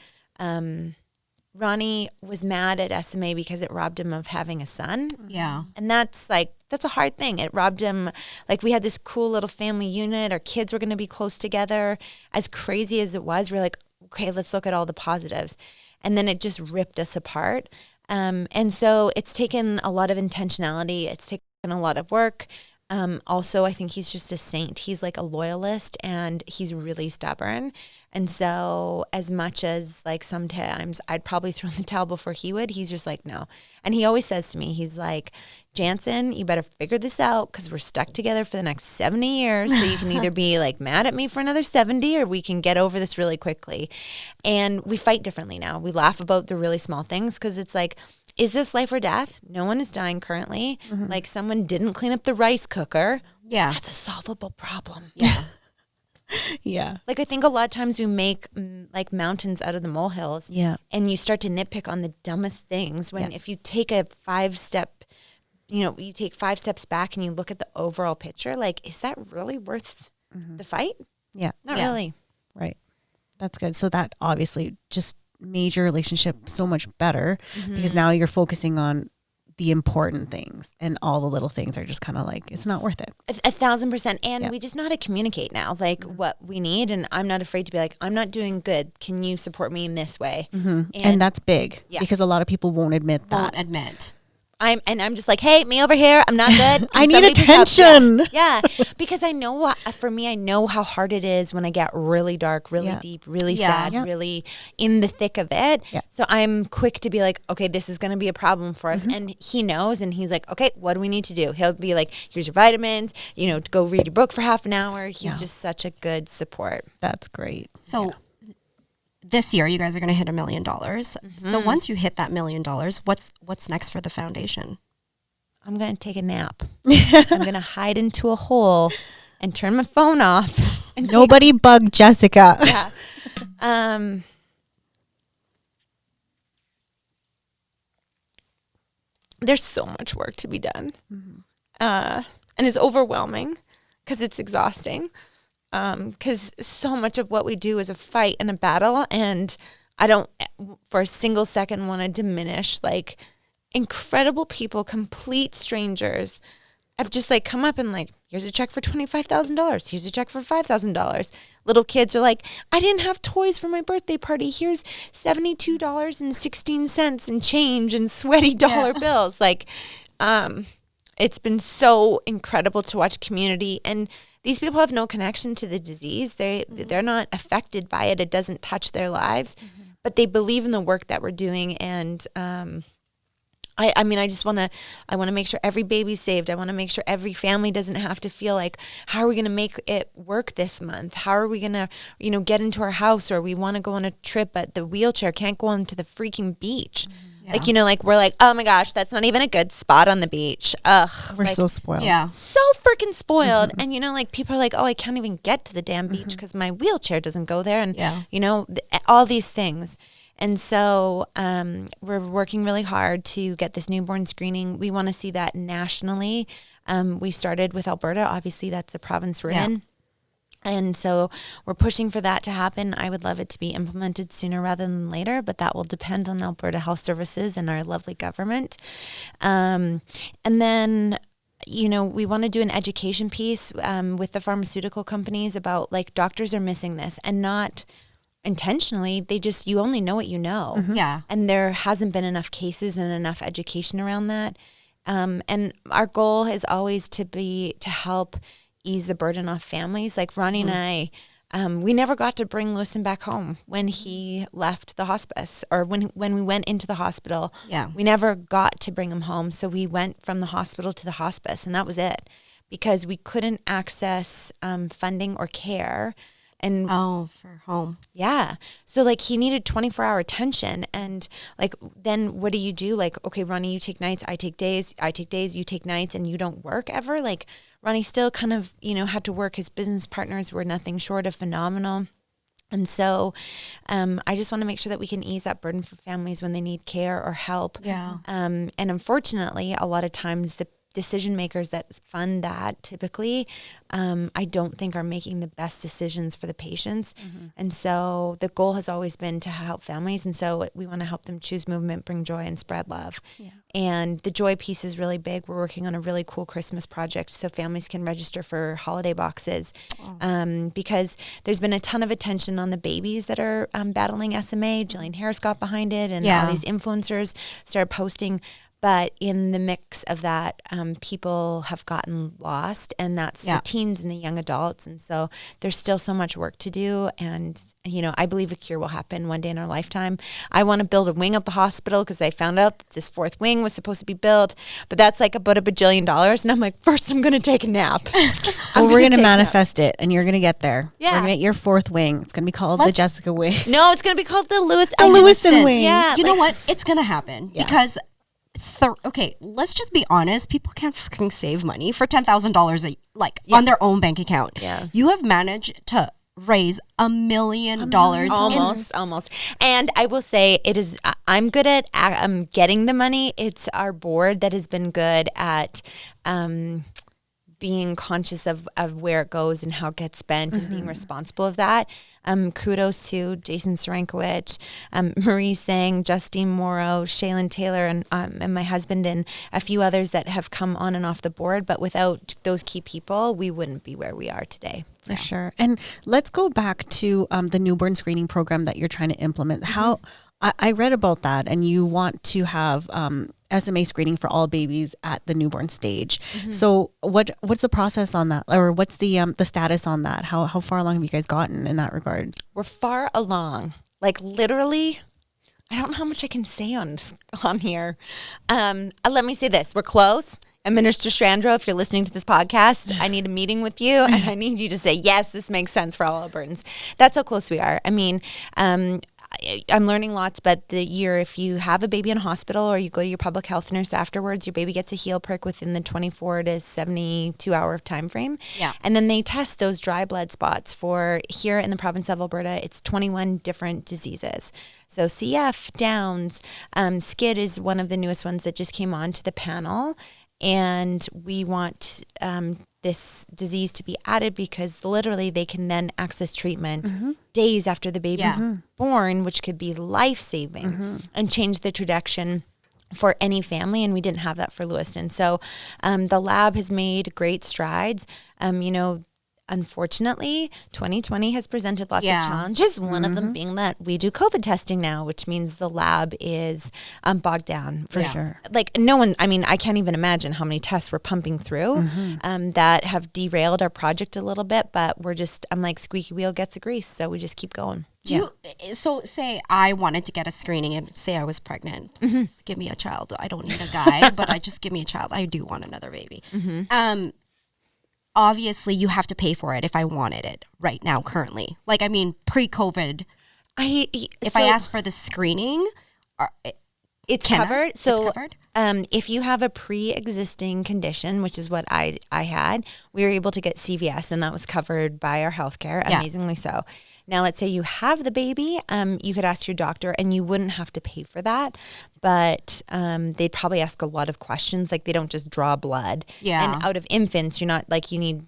Speaker 3: Ronnie was mad at SMA because it robbed him of having a son.
Speaker 2: Yeah.
Speaker 3: And that's a hard thing. It robbed him. Like, we had this cool little family unit. Our kids were going to be close together. As crazy as it was, we're like, okay, let's look at all the positives. And then it just ripped us apart. And so it's taken a lot of intentionality. It's taken a lot of work. Also, I think he's just a saint. He's like a loyalist and he's really stubborn. And so as much as like sometimes I'd probably throw in the towel before he would, he's just like, no. And he always says to me, he's like, Janzen, you better figure this out because we're stuck together for the next 70 years. So you can either be like mad at me for another 70 or we can get over this really quickly. And we fight differently now. We laugh about the really small things because it's like, is this life or death? No one is dying currently. Mm-hmm. Like, someone didn't clean up the rice cooker.
Speaker 2: Yeah.
Speaker 3: That's a solvable problem.
Speaker 2: Yeah.
Speaker 3: Yeah. Like, I think a lot of times we make like mountains out of the molehills.
Speaker 1: Yeah.
Speaker 3: And you start to nitpick on the dumbest things when if you take a 5-step, you know, you take 5 steps back and you look at the overall picture, like, is that really worth the fight?
Speaker 1: Yeah.
Speaker 3: Not really.
Speaker 1: Right. That's good. So that obviously just made your relationship so much better because now you're focusing on the important things and all the little things are just kind of like, it's not worth it.
Speaker 3: 1,000%. And we just know how to communicate now, like what we need. And I'm not afraid to be like, I'm not doing good. Can you support me in this way?
Speaker 1: And that's big because a lot of people won't admit that.
Speaker 3: I'm just like, hey, me over here. I'm not good.
Speaker 1: I need attention.
Speaker 3: Yeah. Because I know for me, I know how hard it is when I get really dark, really deep, really sad, really in the thick of it. Yeah. So I'm quick to be like, okay, this is going to be a problem for us. And he knows, and he's like, okay, what do we need to do? He'll be like, here's your vitamins, you know, to go read your book for half an hour. He's just such a good support.
Speaker 1: That's great.
Speaker 2: So this year, you guys are going to hit $1 million. So once you hit that $1 million, what's next for the foundation?
Speaker 3: I'm going to take a nap. I'm going to hide into a hole and turn my phone off. And
Speaker 1: nobody bug Jessica.
Speaker 3: Yeah. There's so much work to be done. And it's overwhelming because it's exhausting. Because so much of what we do is a fight and a battle, and I don't for a single second want to diminish like incredible people, complete strangers. I've just like come up and like, here's a check for $25,000. Here's a check for $5,000. Little kids are like, I didn't have toys for my birthday party. Here's $72.16 in change and sweaty dollar bills. Like, it's been so incredible to watch community, and these people have no connection to the disease. They're not affected by it. It doesn't touch their lives, but they believe in the work that we're doing. And I mean, I want to make sure every baby's saved. I want to make sure every family doesn't have to feel like, how are we going to make it work this month? How are we going to, you know, get into our house, or we want to go on a trip, but the wheelchair can't go onto the freaking beach. Yeah. Like, you know, like we're like, oh my gosh, that's not even a good spot on the beach. Ugh.
Speaker 1: We're
Speaker 3: like,
Speaker 1: so spoiled.
Speaker 2: Yeah.
Speaker 3: So freaking spoiled. And, you know, like people are like, oh, I can't even get to the damn beach because my wheelchair doesn't go there. And, you know, all these things. And so we're working really hard to get this newborn screening. We want to see that nationally. We started with Alberta. Obviously, that's the province we're in. And so we're pushing for that to happen. I would love it to be implemented sooner rather than later, but that will depend on Alberta Health Services and our lovely government. And then, you know, we want to do an education piece with the pharmaceutical companies about like doctors are missing this, and not intentionally. You only know what you know.
Speaker 2: Yeah.
Speaker 3: And there hasn't been enough cases and enough education around that. And our goal is always to help ease the burden off families. Like Ronnie and I, we never got to bring Lewiston back home when he left the hospice, or when we went into the hospital.
Speaker 2: Yeah.
Speaker 3: We never got to bring him home. So we went from the hospital to the hospice, and that was it, because we couldn't access funding or care. And
Speaker 2: for home.
Speaker 3: yeah. So like he needed 24-hour attention, and like, then what do you do? Like, okay, Ronnie, you take nights, I take days, you take nights, and you don't work ever. Like Ronnie still kind of, had to work. His business partners were nothing short of phenomenal. And so I just want to make sure that we can ease that burden for families when they need care or help.
Speaker 2: Yeah.
Speaker 3: And unfortunately, a lot of times the decision makers that fund that typically, I don't think are making the best decisions for the patients. And so the goal has always been to help families. And so we want to help them choose movement, bring joy, and spread love. Yeah. And the joy piece is really big. We're working on a really cool Christmas project so families can register for holiday boxes, because there's been a ton of attention on the babies that are battling SMA. Jillian Harris got behind it, and all these influencers started posting. But in the mix of that, people have gotten lost, and that's the teens and the young adults. And so there's still so much work to do. And, I believe a cure will happen one day in our lifetime. I want to build a wing at the hospital because I found out that this fourth wing was supposed to be built, but that's like about $1 bajillion. And I'm like, first I'm going to take a nap.
Speaker 1: Well, we're going to manifest it, and you're going to get there.
Speaker 3: Yeah.
Speaker 1: We're going to get your fourth wing. It's going to be called the Jessica wing.
Speaker 3: No, it's going to be called the
Speaker 1: Lewiston wing.
Speaker 3: Yeah.
Speaker 2: You know what? It's going to happen because... okay, let's just be honest. People can't fucking save money for $10,000 on their own bank account.
Speaker 3: Yeah.
Speaker 2: You have managed to raise $1 million.
Speaker 3: Almost. And I will say I'm good at getting the money. It's our board that has been good at being conscious of where it goes and how it gets spent and being responsible of that. Kudos to Jason Sarankowicz, Marie Sang, Justine Morrow, Shaylin Taylor, and my husband, and a few others that have come on and off the board. But without those key people, we wouldn't be where we are today.
Speaker 1: For sure. And let's go back to the newborn screening program that you're trying to implement. How I read about that, and you want to have SMA screening for all babies at the newborn stage. So what's the process on that, or what's the status on that? How far along have you guys gotten in that regard?
Speaker 3: We're far along. Like literally, I don't know how much I can say on here. Let me say this: we're close. And Minister Strandro, if you're listening to this podcast, I need a meeting with you, and I need you to say, yes, this makes sense for all Albertans. That's how close we are. I mean, I'm learning lots, but if you have a baby in a hospital or you go to your public health nurse afterwards, your baby gets a heel prick within the 24 to 72 hour time frame. Yeah. And then they test those dry blood spots for, here in the province of Alberta, it's 21 different diseases. So CF, Downs, SCID is one of the newest ones that just came on to the panel. And we want this disease to be added because literally they can then access treatment days after the baby's born, which could be life-saving and change the trajectory for any family. And we didn't have that for Lewiston. So the lab has made great strides. Unfortunately, 2020 has presented lots of challenges. One of them being that we do COVID testing now, which means the lab is bogged down.
Speaker 1: For sure.
Speaker 3: Like I can't even imagine how many tests we're pumping through that have derailed our project a little bit, but I'm like, squeaky wheel gets a grease. So we just keep going.
Speaker 2: So say I wanted to get a screening and say I was pregnant. Please give me a child. I don't need a guy, but just give me a child. I do want another baby. Obviously, you have to pay for it if I wanted it right now, currently. Pre-COVID, if I ask for the screening,
Speaker 3: it's covered. So
Speaker 2: it's covered?
Speaker 3: If you have a pre-existing condition, which is what I had, we were able to get CVS, and that was covered by our healthcare, amazingly so. Now, let's say you have the baby, you could ask your doctor, and you wouldn't have to pay for that, but they'd probably ask a lot of questions. Like, they don't just draw blood. Yeah. And out of infants, you're not like, you need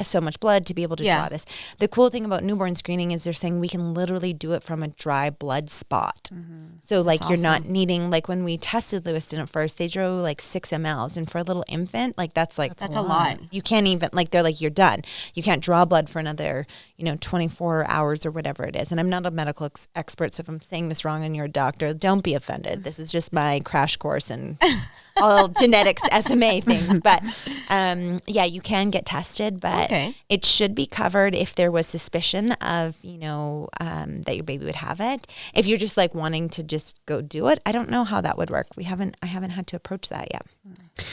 Speaker 3: so much blood to be able to draw this. The cool thing about newborn screening is they're saying we can literally do it from a dry blood spot. So like you're not needing, like when we tested Lewiston at first, they drew like 6 mLs, and for a little infant, like that's a lot. You can't even, like, they're like, you're done. You can't draw blood for another, 24 hours or whatever it is. And I'm not a medical expert, so if I'm saying this wrong and you're a doctor, don't be offended. This is just my crash course in all genetics SMA things. But you can get tested, but it should be covered if there was suspicion of, that your baby would have it. If you're just like wanting to just go do it, I don't know how that would work. I haven't had to approach that yet.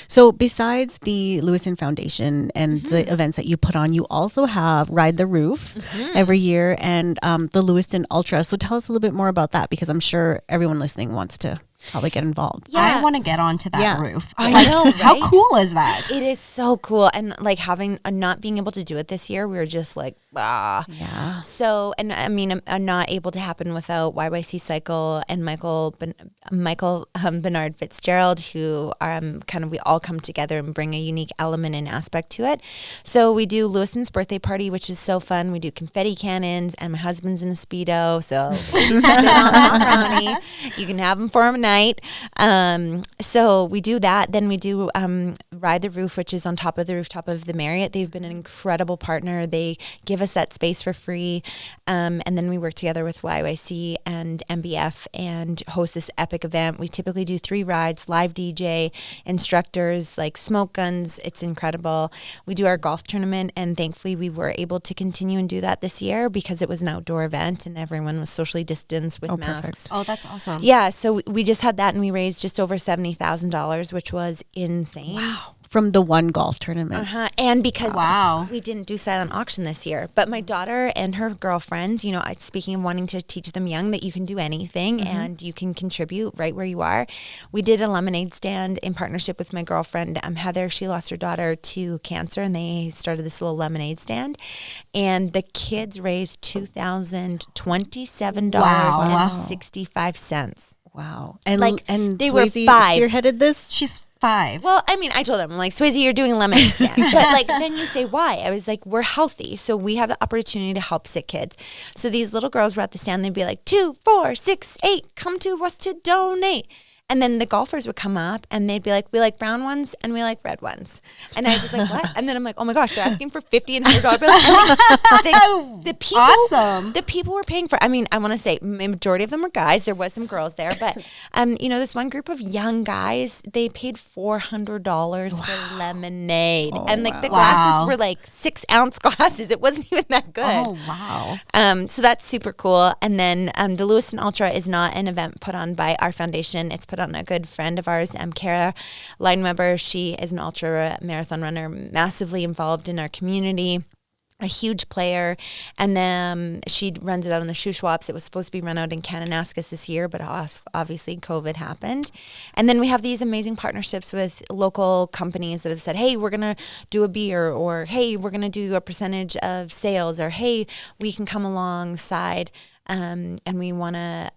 Speaker 1: So besides the Lewiston Foundation and the events that you put on, you also have Ride the Roof every year and the Lewiston Ultra. So tell us a little bit more about that, because I'm sure everyone listening wants to probably get involved.
Speaker 2: Yeah, I want to get onto that roof.
Speaker 3: I know, right?
Speaker 2: How cool is that?
Speaker 3: It is so cool. And like having not being able to do it this year, we were just like,
Speaker 1: Yeah.
Speaker 3: So, and I mean, I'm not able to happen without YYC Cycle and Michael Bernard Fitzgerald, who we all come together and bring a unique element and aspect to it. So we do Lewiston's birthday party, which is so fun. We do confetti cannons, and my husband's in a Speedo, so he's on you can have him for a night. So we do that. Then we do Ride the Roof, which is on top of the rooftop of the Marriott. They've been an incredible partner. They give us that space for free. And then we work together with YYC and MBF and host this epic event. We typically do 3 rides, live DJ, instructors, like smoke guns. It's incredible. We do our golf tournament, and thankfully we were able to continue and do that this year because it was an outdoor event and everyone was socially distanced with masks.
Speaker 1: Perfect.
Speaker 2: Oh, that's awesome.
Speaker 3: Yeah, so we just had that, and we raised just over $70,000, which was insane.
Speaker 1: Wow. From the one golf tournament.
Speaker 3: And because we didn't do silent auction this year, but my daughter and her girlfriends, speaking of wanting to teach them young that you can do anything and you can contribute right where you are. We did a lemonade stand in partnership with my girlfriend, Heather. She lost her daughter to cancer, and they started this little lemonade stand. And the kids raised $2,027.65.
Speaker 1: Wow. And
Speaker 3: and they
Speaker 1: Swayze
Speaker 3: were 5.
Speaker 1: spearheaded this?
Speaker 2: She's 5.
Speaker 3: Well, I mean, I told them, I'm like, Swayze, you're doing a lemonade stand. But then you say, why? I was like, we're healthy. So we have the opportunity to help sick kids. So these little girls were at the stand. They'd be like, 2, 4, 6, 8, come to us to donate. And then the golfers would come up and they'd be like, we like brown ones and we like red ones. And I was like, what? And then I'm like, oh my gosh, they're asking for $50 and $100 bills. The people,
Speaker 2: awesome.
Speaker 3: The people were paying for, I mean, I want to say majority of them were guys. There was some girls there, but this one group of young guys, they paid $400 for lemonade. And the glasses were like 6-ounce glasses. It wasn't even that good.
Speaker 2: Oh, wow.
Speaker 3: So that's super cool. And then the Lewiston Ultra is not an event put on by our foundation. It's put on a good friend of ours, Kara Lineweber. She is an ultra marathon runner, massively involved in our community, a huge player. And then she runs it out on the Shuswaps. It was supposed to be run out in Kananaskis this year, but obviously COVID happened. And then we have these amazing partnerships with local companies that have said, hey, we're going to do a beer, or hey, we're going to do a percentage of sales, or hey, we can come alongside. And we want to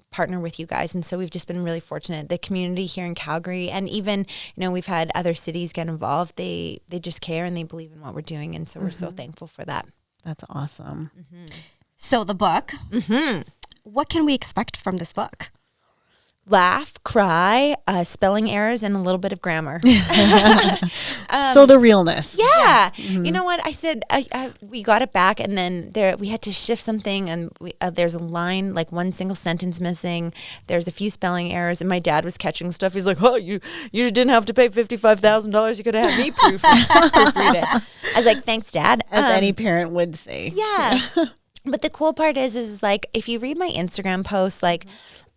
Speaker 3: partner with you guys. And so we've just been really fortunate. The community here in Calgary, and even, we've had other cities get involved. They just care and they believe in what we're doing. And so we're so thankful for that.
Speaker 1: That's awesome.
Speaker 2: So the book, what can we expect from this book?
Speaker 3: Laugh, cry, spelling errors, and a little bit of grammar.
Speaker 1: So the realness.
Speaker 3: Yeah. You know what? I said we got it back, and then we had to shift something, and there's a line, like one single sentence missing. There's a few spelling errors, and my dad was catching stuff. He's like, oh, you didn't have to pay $55,000. You could have had me proofread it. I was like, thanks, Dad.
Speaker 1: As any parent would say.
Speaker 3: Yeah. But the cool part is like, if you read my Instagram posts, like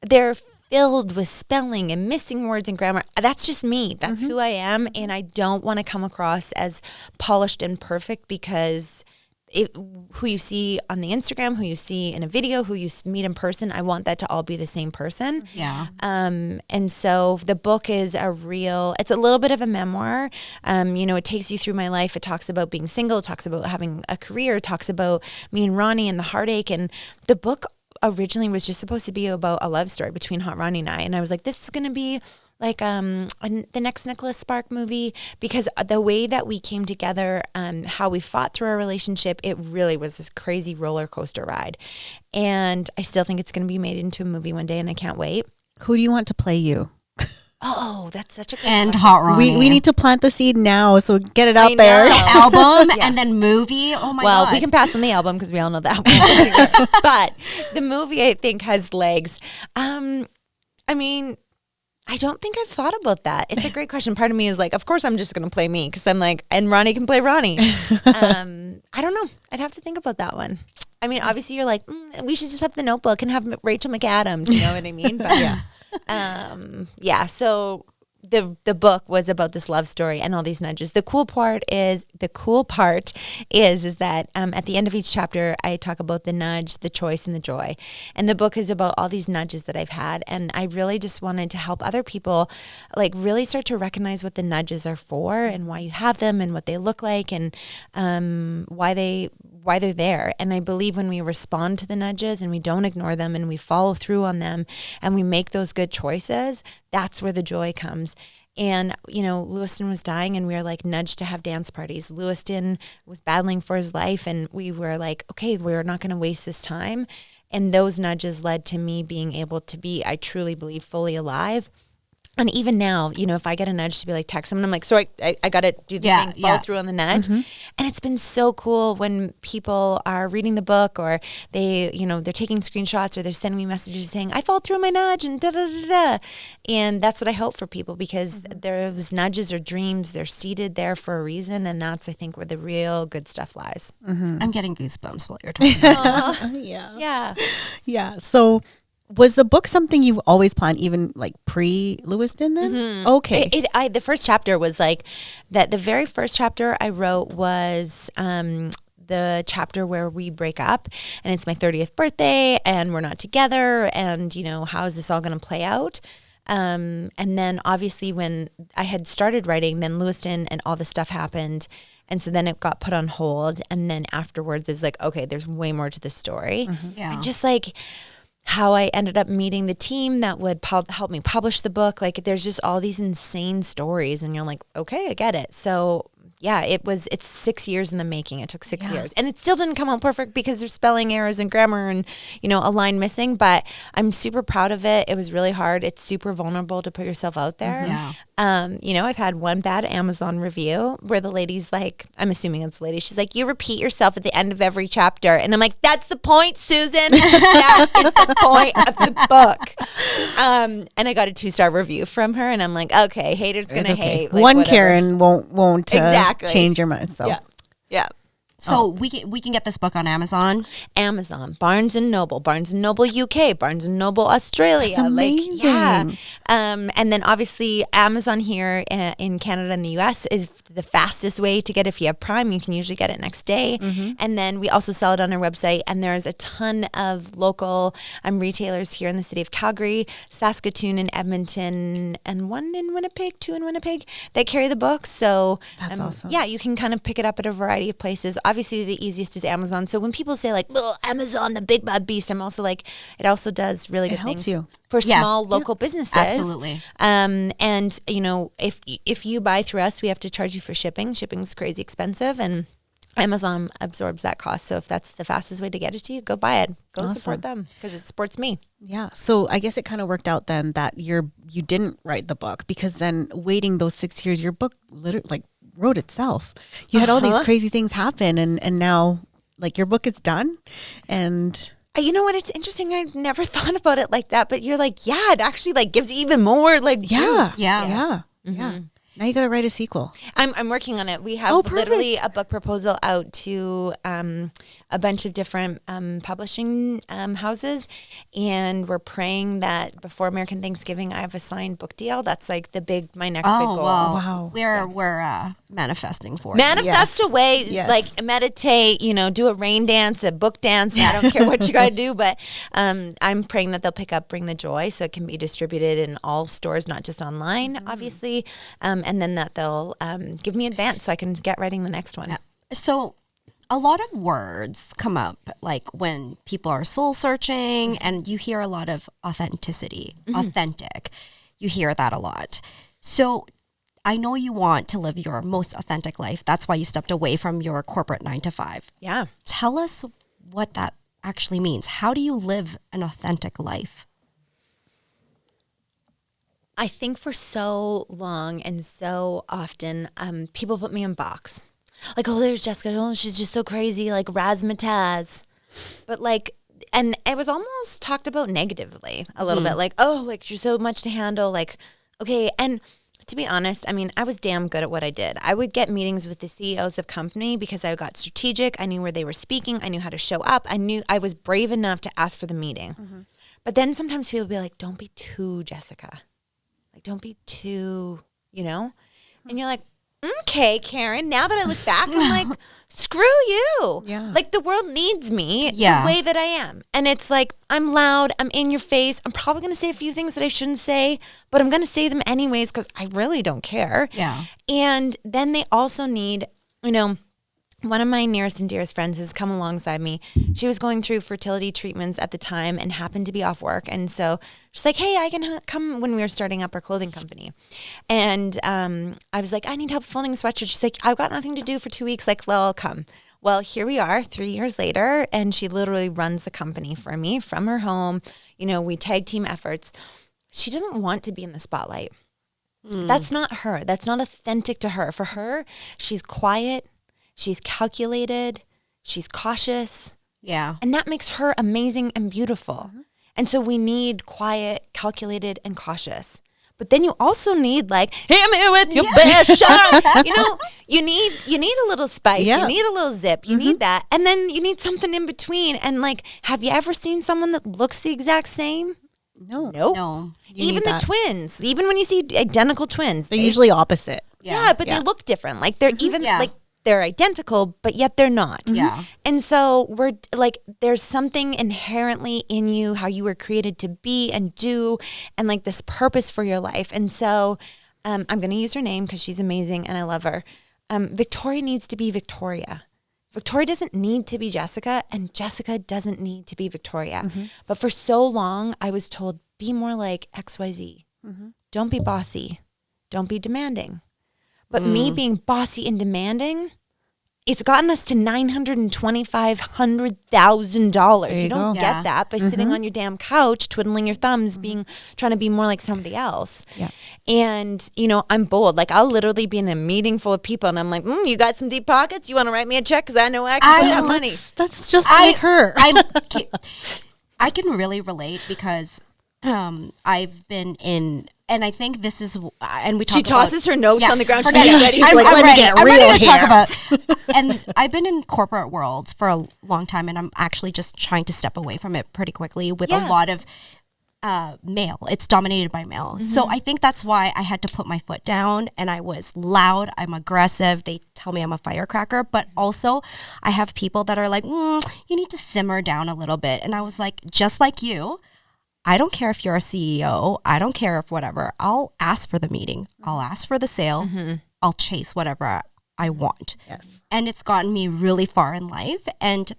Speaker 3: they're filled with spelling and missing words and grammar. That's just me. That's who I am. And I don't want to come across as polished and perfect, because who you see on the Instagram, who you see in a video, who you meet in person, I want that to all be the same person.
Speaker 2: Yeah.
Speaker 3: And so the book is it's a little bit of a memoir. It takes you through my life. It talks about being single, it talks about having a career, it talks about me and Ronnie and the heartache. And the book originally was just supposed to be about a love story between Hot Ronnie and I. And I was like, this is going to be like the next Nicholas Spark movie, because the way that we came together, how we fought through our relationship, it really was this crazy roller coaster ride. And I still think it's going to be made into a movie one day, and I can't wait.
Speaker 1: Who do you want to play you?
Speaker 3: Oh, that's such a good
Speaker 2: And
Speaker 3: question.
Speaker 2: Hot Ronnie.
Speaker 1: We need to plant the seed now, so get it out
Speaker 3: I
Speaker 1: there.
Speaker 3: know.
Speaker 2: album
Speaker 3: Yeah.
Speaker 2: and then movie. Oh my
Speaker 3: Well,
Speaker 2: god.
Speaker 3: we can pass on the album because we all know the album. But the movie, I think, has legs. I mean, I don't think I've thought about that. It's a great question. Part of me is like, of course I'm just going to play me because I'm like, and Ronnie can play Ronnie. I don't know. I'd have to think about that one. I mean, obviously you're like, we should just have The Notebook and have Rachel McAdams. You know what I mean? But yeah. So the book was about this love story and all these nudges. The cool part is that at the end of each chapter, I talk about the nudge, the choice, and the joy. And the book is about all these nudges that I've had. And I really just wanted to help other people like really start to recognize what the nudges are for and why you have them and what they look like and why they're there. And I believe when we respond to the nudges and we don't ignore them and we follow through on them and we make those good choices, that's where the joy comes. And, Lewiston was dying and we were like nudged to have dance parties. Lewiston was battling for his life and we were like, okay, we're not going to waste this time. And those nudges led to me being able to be, I truly believe, fully alive. And even now, if I get a nudge to be like, text someone, I'm like, sorry, I got to do the thing, follow through on the nudge. Mm-hmm. And it's been so cool when people are reading the book or they're taking screenshots or they're sending me messages saying, I followed through on my nudge and da-da-da-da. And that's what I hope for people because those nudges or dreams, they're seated there for a reason. And that's, I think, where the real good stuff lies.
Speaker 2: Mm-hmm. I'm getting goosebumps while you're talking about it.
Speaker 1: Yeah. Yeah. So was the book something you've always planned, even like pre-Lewiston then? Mm-hmm. Okay.
Speaker 3: The first chapter was like that. The very first chapter I wrote was the chapter where we break up and it's my 30th birthday and we're not together and, how is this all going to play out? And then obviously when I had started writing, then Lewiston and all this stuff happened. And so then it got put on hold. And then afterwards it was like, okay, there's way more to the story. Mm-hmm. Yeah. And just like how I ended up meeting the team that would help me publish the book. Like there's just all these insane stories and you're like, okay, I get it. So yeah, it's 6 years in the making. It took 6 years and it still didn't come out perfect because there's spelling errors and grammar and, a line missing, but I'm super proud of it. It was really hard. It's super vulnerable to put yourself out there. Yeah. I've had one bad Amazon review where the lady's like, I'm assuming it's a lady. She's like, you repeat yourself at the end of every chapter. And I'm like, that's the point, Susan. That is the point of the book. And I got a 2-star review from her and I'm like, okay, haters gonna hate. Like,
Speaker 1: one
Speaker 3: whatever.
Speaker 1: Karen won't
Speaker 3: exactly
Speaker 1: change your mind. So
Speaker 2: yeah. So we can get this book on Amazon,
Speaker 3: Barnes and Noble UK, Barnes and Noble Australia.
Speaker 1: That's amazing.
Speaker 3: And then obviously Amazon here in Canada and the US is the fastest way to get. If you have Prime, you can usually get it next day. Mm-hmm. And then we also sell it on our website. And there's a ton of local retailers here in the city of Calgary, Saskatoon, and Edmonton, and two in Winnipeg that carry the book. So
Speaker 1: that's awesome.
Speaker 3: Yeah, you can kind of pick it up at a variety of places. Obviously, the easiest is Amazon. So when people say like, Amazon, the big bad beast, I'm also like, it also does really good things for small local businesses.
Speaker 2: Absolutely.
Speaker 3: And if you buy through us, we have to charge you for shipping. Shipping's crazy expensive, and Amazon absorbs that cost. So if that's the fastest way to get it to you, go buy it. Go support them because it supports me.
Speaker 1: Yeah. So I guess it kind of worked out then that you didn't write the book because then waiting those 6 years, your book literally wrote itself. You had all these crazy things happen and now like your book is done. And
Speaker 3: you know what? It's interesting. I never thought about it like that, but you're like, yeah, it actually like gives you even more like juice.
Speaker 1: Yeah. Now you got to write a sequel.
Speaker 3: I'm working on it. We have literally a book proposal out to a bunch of different publishing houses, and we're praying that before American Thanksgiving, I have a signed book deal. That's like my next big goal.
Speaker 1: Wow.
Speaker 2: We're manifesting for it.
Speaker 3: Manifest away, like meditate, do a rain dance, a book dance. I don't care what you got to do, but I'm praying that they'll pick up Bring the Joy so it can be distributed in all stores, not just online, obviously. And then that they'll give me advance so I can get writing the next one.
Speaker 2: Yeah. So a lot of words come up like when people are soul searching and you hear a lot of authenticity, authentic. you hear that a lot. So I know you want to live your most authentic life. That's why you stepped away from your corporate 9 to 5.
Speaker 3: Yeah.
Speaker 2: Tell us what that actually means. How do you live an authentic life?
Speaker 3: I think for so long and so often, people put me in box. Like, oh, there's Jessica. Oh, she's just so crazy, like razzmatazz. But like, and it was almost talked about negatively a little bit. Like, oh, like you're so much to handle. Like, okay. And to be honest, I mean, I was damn good at what I did. I would get meetings with the CEOs of company because I got strategic. I knew where they were speaking. I knew how to show up. I knew I was brave enough to ask for the meeting. But then sometimes people would be like, don't be too Jessica. Like, don't be too, you know? And you're like, okay, Karen, now that I look back, I'm like, screw you.
Speaker 1: Yeah.
Speaker 3: Like, the world needs me
Speaker 2: Yeah.
Speaker 3: the way that I am. And it's like, I'm loud, I'm in your face. I'm probably going to say a few things that I shouldn't say, but I'm going to say them anyways because I really don't care.
Speaker 2: Yeah.
Speaker 3: And then they also need, you know, one of my nearest and dearest friends has come alongside me. She was going through fertility treatments at the time and happened to be off work. And so she's like, hey, I can come when we were starting up our clothing company. And I was like, I need help folding a sweatshirt. She's like, I've got nothing to do for 2 weeks. Like, well, I'll come. Well, here we are 3 years later, and she literally runs the company for me from her home. You know, we tag team efforts. She doesn't want to be in the spotlight. That's not her. That's not authentic to her. For her, she's quiet. She's calculated, she's cautious,
Speaker 2: Yeah.
Speaker 3: and that makes her amazing and beautiful. And so we need quiet, calculated, and cautious. But then you also need like, hit me with your best shot. You know, you need a little spice.
Speaker 1: Yeah.
Speaker 3: You need a little zip. You need that. And then you need something in between. And like, have you ever seen someone that looks the exact same?
Speaker 1: No.
Speaker 3: Nope.
Speaker 2: No.
Speaker 1: You
Speaker 3: Even
Speaker 1: need
Speaker 3: the
Speaker 1: that.
Speaker 3: twins, even when you see identical twins,
Speaker 1: They're usually opposite.
Speaker 3: yeah, but they look different. Like they're even
Speaker 2: Yeah.
Speaker 3: like they're identical, but yet they're not.
Speaker 2: Yeah.
Speaker 3: And so we're like, there's something inherently in you, how you were created to be and do, and like this purpose for your life. And so I'm going to use her name because she's amazing and I love her. Victoria needs to be Victoria. Victoria doesn't need to be Jessica, and Jessica doesn't need to be Victoria. But for so long, I was told, be more like XYZ. Don't be bossy. Don't be demanding. But me being bossy and demanding, it's gotten us to $925,000. You don't
Speaker 1: go.
Speaker 2: Yeah.
Speaker 3: get that by sitting on your damn couch, twiddling your thumbs, trying to be more like somebody else.
Speaker 1: Yeah.
Speaker 3: And, you know, I'm bold. Like, I'll literally be in a meeting full of people and I'm like, you got some deep pockets? You want to write me a check? Because I know I can put that money.
Speaker 1: That's just like her.
Speaker 2: I can really relate because I've been in, and I think this is, and we talk
Speaker 3: She tosses her notes on the ground. She's
Speaker 2: forget
Speaker 3: like,
Speaker 2: it.
Speaker 3: ready.
Speaker 1: She's like, let me get
Speaker 2: I'm
Speaker 1: real
Speaker 2: ready to talk
Speaker 1: here.
Speaker 2: about. And I've been in corporate world for a long time, and I'm actually just trying to step away from it pretty quickly with a lot of male. It's dominated by male. So I think that's why I had to put my foot down, and I was loud. I'm aggressive. They tell me I'm a firecracker, but also I have people that are like, you need to simmer down a little bit. And I was like, just like you, I don't care if you're a CEO. I don't care if whatever. I'll ask for the meeting. I'll ask for the sale. I'll chase whatever I want.
Speaker 1: Yes.
Speaker 2: And it's gotten me really far in life. And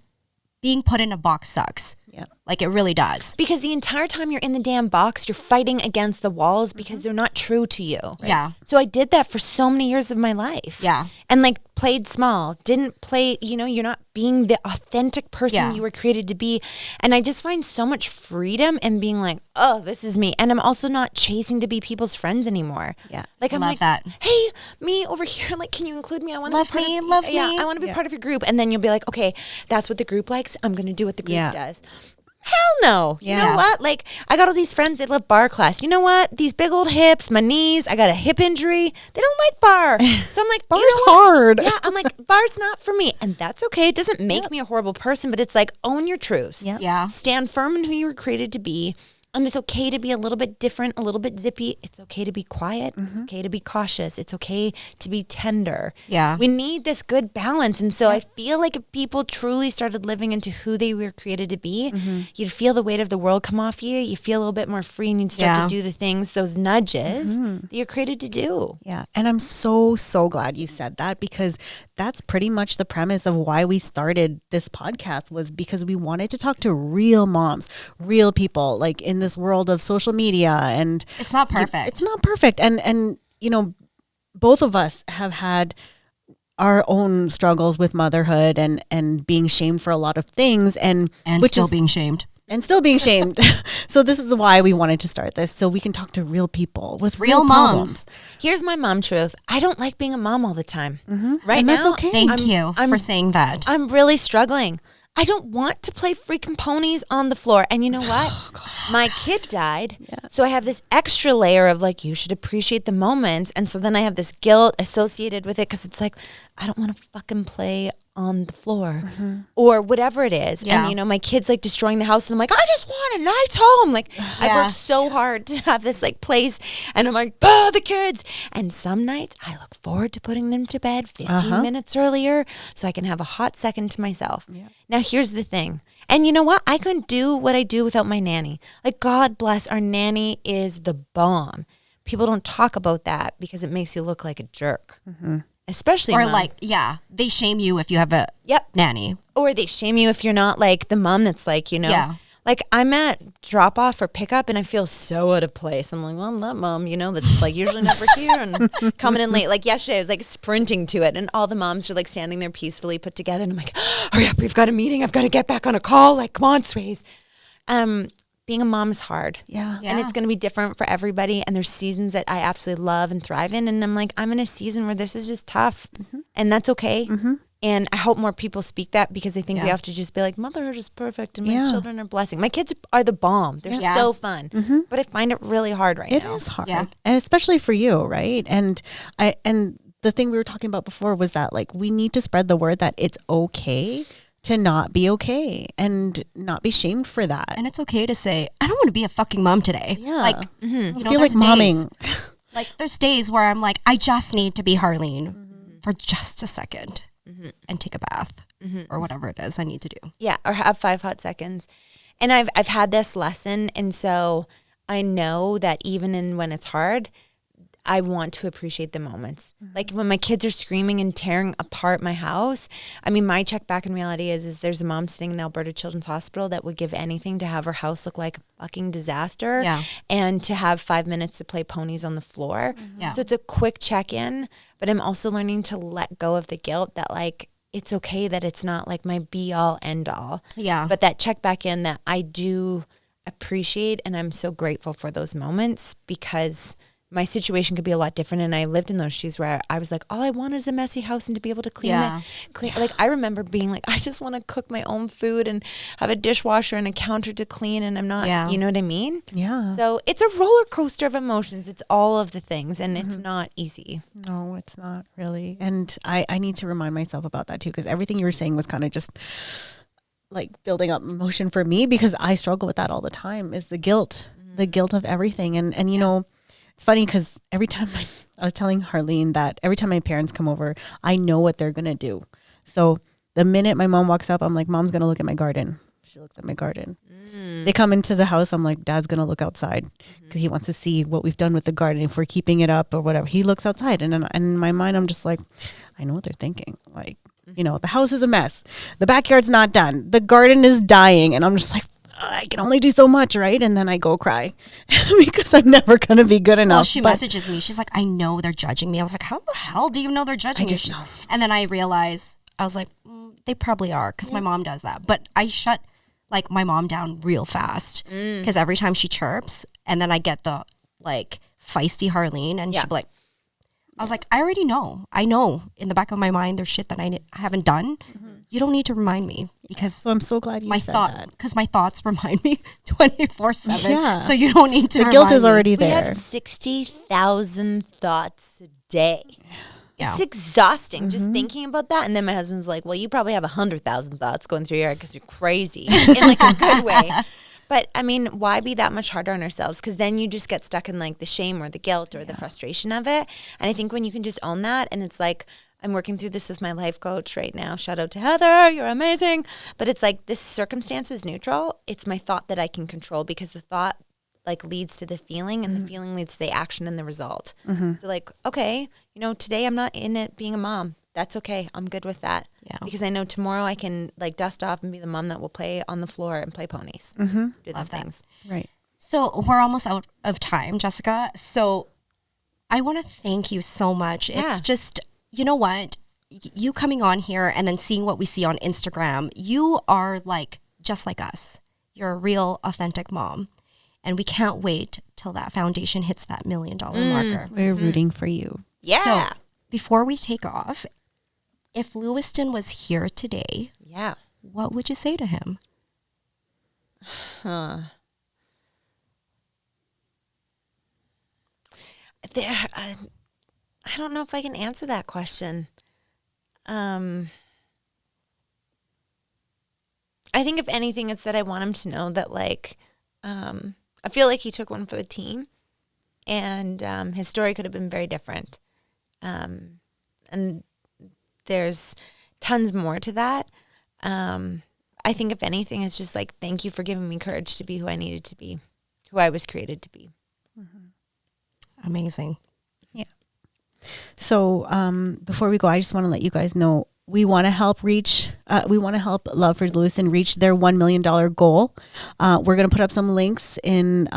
Speaker 2: being put in a box sucks.
Speaker 1: Yeah.
Speaker 2: Like it really does.
Speaker 3: Because the entire time you're in the damn box, you're fighting against the walls because they're not true to you.
Speaker 2: Yeah.
Speaker 3: So I did that for so many years of my life.
Speaker 2: Yeah.
Speaker 3: And like played small, didn't play, you know, you're not being the authentic person you were created to be. And I just find so much freedom in being like, oh, this is me. And I'm also not chasing to be people's friends anymore.
Speaker 1: Yeah.
Speaker 3: Like I'm
Speaker 2: Love
Speaker 3: like,
Speaker 2: that.
Speaker 3: hey, me over here, like, can you include me? I want to
Speaker 2: Love
Speaker 3: be part
Speaker 2: me,
Speaker 3: of,
Speaker 2: love
Speaker 3: yeah,
Speaker 2: me.
Speaker 3: I want to be part of your group. And then you'll be like, okay, that's what the group likes. I'm going to do what the group does. Hell no. You know what? Like, I got all these friends that love bar class. You know what? These big old hips, my knees, I got a hip injury. They don't like bar. So I'm like,
Speaker 1: Bar's
Speaker 3: you know what?
Speaker 1: hard.
Speaker 3: Yeah, I'm like, bar's not for me. And that's okay. It doesn't make me a horrible person, but it's like, own your truths.
Speaker 1: Yep.
Speaker 2: Yeah.
Speaker 3: Stand firm in who you were created to be. And it's okay to be a little bit different, a little bit zippy. It's okay to be quiet. It's okay to be cautious. It's okay to be tender.
Speaker 2: Yeah.
Speaker 3: We need this good balance. And so I feel like if people truly started living into who they were created to be, you'd feel the weight of the world come off you. You feel a little bit more free and you'd start to do the things, those nudges that you're created to do.
Speaker 1: Yeah. And I'm so glad you said that, because that's pretty much the premise of why we started this podcast, was because we wanted to talk to real moms, real people, like in this world of social media, and
Speaker 2: It's not perfect.
Speaker 1: It's not perfect. And both of us have had our own struggles with motherhood and being shamed for a lot of things, and
Speaker 2: still being shamed.
Speaker 1: And still being shamed. So this is why we wanted to start this, so we can talk to real people with
Speaker 2: real
Speaker 1: moms.
Speaker 3: Here's my mom truth. I don't like being a mom all the time. Right
Speaker 1: And
Speaker 3: now,
Speaker 1: that's okay.
Speaker 2: Thank you for saying that.
Speaker 3: I'm really struggling. I don't want to play freaking ponies on the floor. And you know what? My kid died. So I have this extra layer of like, you should appreciate the moments. And so then I have this guilt associated with it, because it's like, I don't want to fucking play on the floor or whatever it is.
Speaker 2: Yeah.
Speaker 3: And, my kid's like destroying the house, and I'm like, I just want a nice home. Like, I've worked so hard to have this like place, and I'm like, the kids. And some nights I look forward to putting them to bed 15 minutes earlier so I can have a hot second to myself. Now, here's the thing. And you know what? I couldn't do what I do without my nanny. Like, God bless, our nanny is the bomb. People don't talk about that because it makes you look like a jerk. Especially
Speaker 2: Or
Speaker 3: mom.
Speaker 2: they shame you if you have a nanny.
Speaker 3: Or they shame you if you're not like the mom that's like, like I'm at drop off or pickup and I feel so out of place. I'm like, well, I'm that mom, that's like usually never here and coming in late. Like yesterday I was like sprinting to it, and all the moms are like standing there peacefully put together, and I'm like, hurry up, we've got a meeting. I've got to get back on a call. Like, come on, Sways. Being a mom is hard.
Speaker 1: Yeah.
Speaker 3: And it's going to be different for everybody. And there's seasons that I absolutely love and thrive in. And I'm like, I'm in a season where this is just tough. And that's okay. And I hope more people speak that, because I think we have to just be like, motherhood is perfect and my children are blessing. My kids are the bomb. They're so fun. But I find it really hard now.
Speaker 1: It is hard. And especially for you, right? And the thing we were talking about before was that like we need to spread the word that it's okay to not be okay and not be shamed for that.
Speaker 2: And it's okay to say, I don't want to be a fucking mom today.
Speaker 1: Yeah.
Speaker 2: Like,
Speaker 1: I feel like momming.
Speaker 2: Like, there's days where I'm like, I just need to be Harleen for just a second and take a bath or whatever it is I need to do.
Speaker 3: Yeah, or have 5 hot seconds. And I've had this lesson, and so I know that even when it's hard, I want to appreciate the moments. Like when my kids are screaming and tearing apart my house. I mean, my check back in reality is there's a mom sitting in the Alberta Children's Hospital that would give anything to have her house look like a fucking disaster and to have 5 minutes to play ponies on the floor. So it's a quick check-in, but I'm also learning to let go of the guilt that like, it's okay that it's not like my be-all, end-all.
Speaker 2: Yeah.
Speaker 3: But that check back in that I do appreciate, and I'm so grateful for those moments, because my situation could be a lot different, and I lived in those shoes where I was like, all I want is a messy house and to be able to clean it. Like I remember being like, I just want to cook my own food and have a dishwasher and a counter to clean, and I'm not, you know what I mean?
Speaker 1: Yeah.
Speaker 3: So it's a roller coaster of emotions. It's all of the things, and it's not easy.
Speaker 1: No, it's not really. And I need to remind myself about that too, because everything you were saying was kind of just like building up emotion for me, because I struggle with that all the time, is the guilt of everything. And you know, it's funny because every time I was telling Harleen that every time my parents come over, I know what they're going to do. So the minute my mom walks up, I'm like, Mom's going to look at my garden. She looks at my garden. They come into the house. I'm like, Dad's going to look outside because he wants to see what we've done with the garden. If we're keeping it up or whatever, he looks outside. And in my mind, I'm just like, I know what they're thinking. Like, you know, the house is a mess. The backyard's not done. The garden is dying. And I'm just like, I can only do so much, right? And then I go cry because I'm never going to be good enough.
Speaker 2: Well, she messages me. She's like, I know they're judging me. I was like, how the hell do you know they're judging you? And then I realized, I was like, they probably are, because my mom does that. But I shut like my mom down real fast, because every time she chirps, and then I get the like feisty Harleen, and she'll be like, I was like, I already know. I know in the back of my mind there's shit that I haven't done. You don't need to remind me, because
Speaker 1: so I'm so glad you said that.
Speaker 2: Because my thoughts remind me 24/7.
Speaker 1: Yeah.
Speaker 2: So you don't need to.
Speaker 1: The guilt is already
Speaker 3: We
Speaker 1: there.
Speaker 3: have 60,000 thoughts a day.
Speaker 2: Yeah.
Speaker 3: It's exhausting just thinking about that. And then my husband's like, well, you probably have 100,000 thoughts going through your head because you're crazy in like a good way. But I mean, why be that much harder on ourselves? Because then you just get stuck in like the shame or the guilt or the frustration of it. And I think when you can just own that, and it's like, I'm working through this with my life coach right now. Shout out to Heather. You're amazing. But it's like, this circumstance is neutral. It's my thought that I can control, because the thought like leads to the feeling, and the feeling leads to the action and the result. So like, okay, you know, today I'm not in it being a mom. That's okay. I'm good with that. Yeah. Because I know tomorrow I can like dust off and be the mom that will play on the floor and play ponies. Do the things.
Speaker 1: Right.
Speaker 2: So we're almost out of time, Jessica. So I want to thank you so much.
Speaker 3: Yeah.
Speaker 2: It's just, you know what? You coming on here and then seeing what we see on Instagram, you are like just like us. You're a real, authentic mom. And we can't wait till that foundation hits that $1 million marker.
Speaker 1: We're rooting for you.
Speaker 3: Yeah.
Speaker 2: So before we take off, if Lewiston was here today,
Speaker 3: Yeah.
Speaker 2: what would you say to him?
Speaker 3: I don't know if I can answer that question. I think if anything, it's that I want him to know that, like, I feel like he took one for the team, and his story could have been very different. And there's tons more to that. I think if anything, it's just like, thank you for giving me courage to be who I needed to be, who I was created to be.
Speaker 2: Amazing.
Speaker 1: Yeah. So before we go, I just want to let you guys know we want to help Love For Lewiston reach their $1 million goal. We're going to put up some links in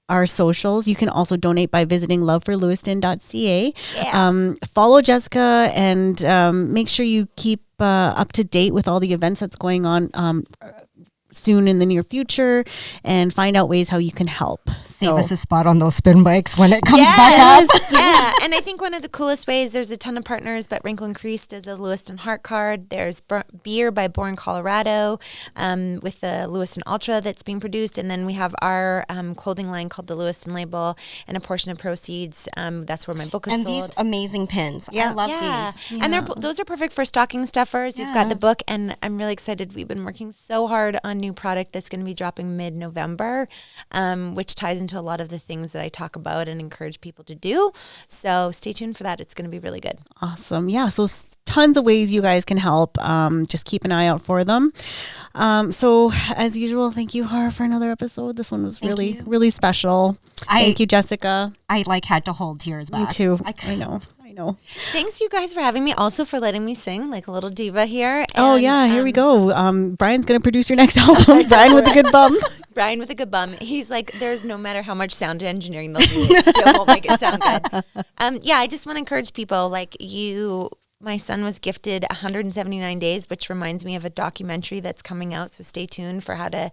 Speaker 1: our socials. You can also donate by visiting loveforlewiston.ca.
Speaker 3: Yeah.
Speaker 1: Follow Jessica and make sure you keep up to date with all the events that's going on soon in the near future, and find out ways how you can help.
Speaker 2: Save us a spot on those spin bikes when it comes back up.
Speaker 3: Yeah, and I think one of the coolest ways, there's a ton of partners, but Wrinkle and Crease does a Lewiston Heart Card. There's beer by Born Colorado with the Lewiston Ultra that's being produced, and then we have our clothing line called the Lewiston Label, and a portion of proceeds, that's where my book is
Speaker 2: And
Speaker 3: sold.
Speaker 2: these amazing pins. I love these.
Speaker 3: And those are perfect for stocking stuffers. We've got the book, and I'm really excited. We've been working so hard on new product that's going to be dropping mid-November, which ties into a lot of the things that I talk about and encourage people to do. So stay tuned for that. It's going to be really good.
Speaker 1: Awesome. Yeah. So tons of ways you guys can help. Just keep an eye out for them. So as usual, thank you, Har, for another episode. This one was really special. Thank you, Jessica.
Speaker 2: I had to hold tears back.
Speaker 1: Me too. I know.
Speaker 3: Thanks, you guys, for having me. Also for letting me sing like a little diva here.
Speaker 1: Oh, yeah. Here we go. Brian's going to produce your next album. Brian with a good bum.
Speaker 3: Brian with a good bum. He's like, there's no matter how much sound engineering they'll do, it still won't make it sound good. I just want to encourage people like you. My son was gifted 179 days, which reminds me of a documentary that's coming out. So stay tuned for how to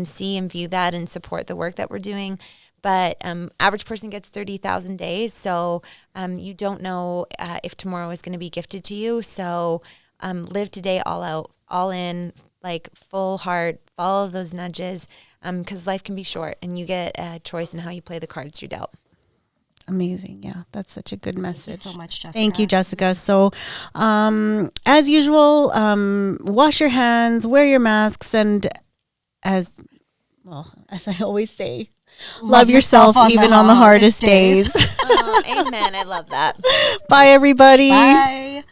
Speaker 3: see and view that and support the work that we're doing. But average person gets 30,000 days. So you don't know if tomorrow is going to be gifted to you. So live today all out, all in, like full heart, follow those nudges, because life can be short and you get a choice in how you play the cards you're dealt.
Speaker 1: Amazing. Yeah, that's such a good message.
Speaker 2: Thank you so much, Jessica.
Speaker 1: Thank you, Jessica. So as usual, wash your hands, wear your masks, and as I always say, love yourself even on the hardest days.
Speaker 3: Oh, amen. I love that.
Speaker 1: Bye, everybody.
Speaker 2: Bye.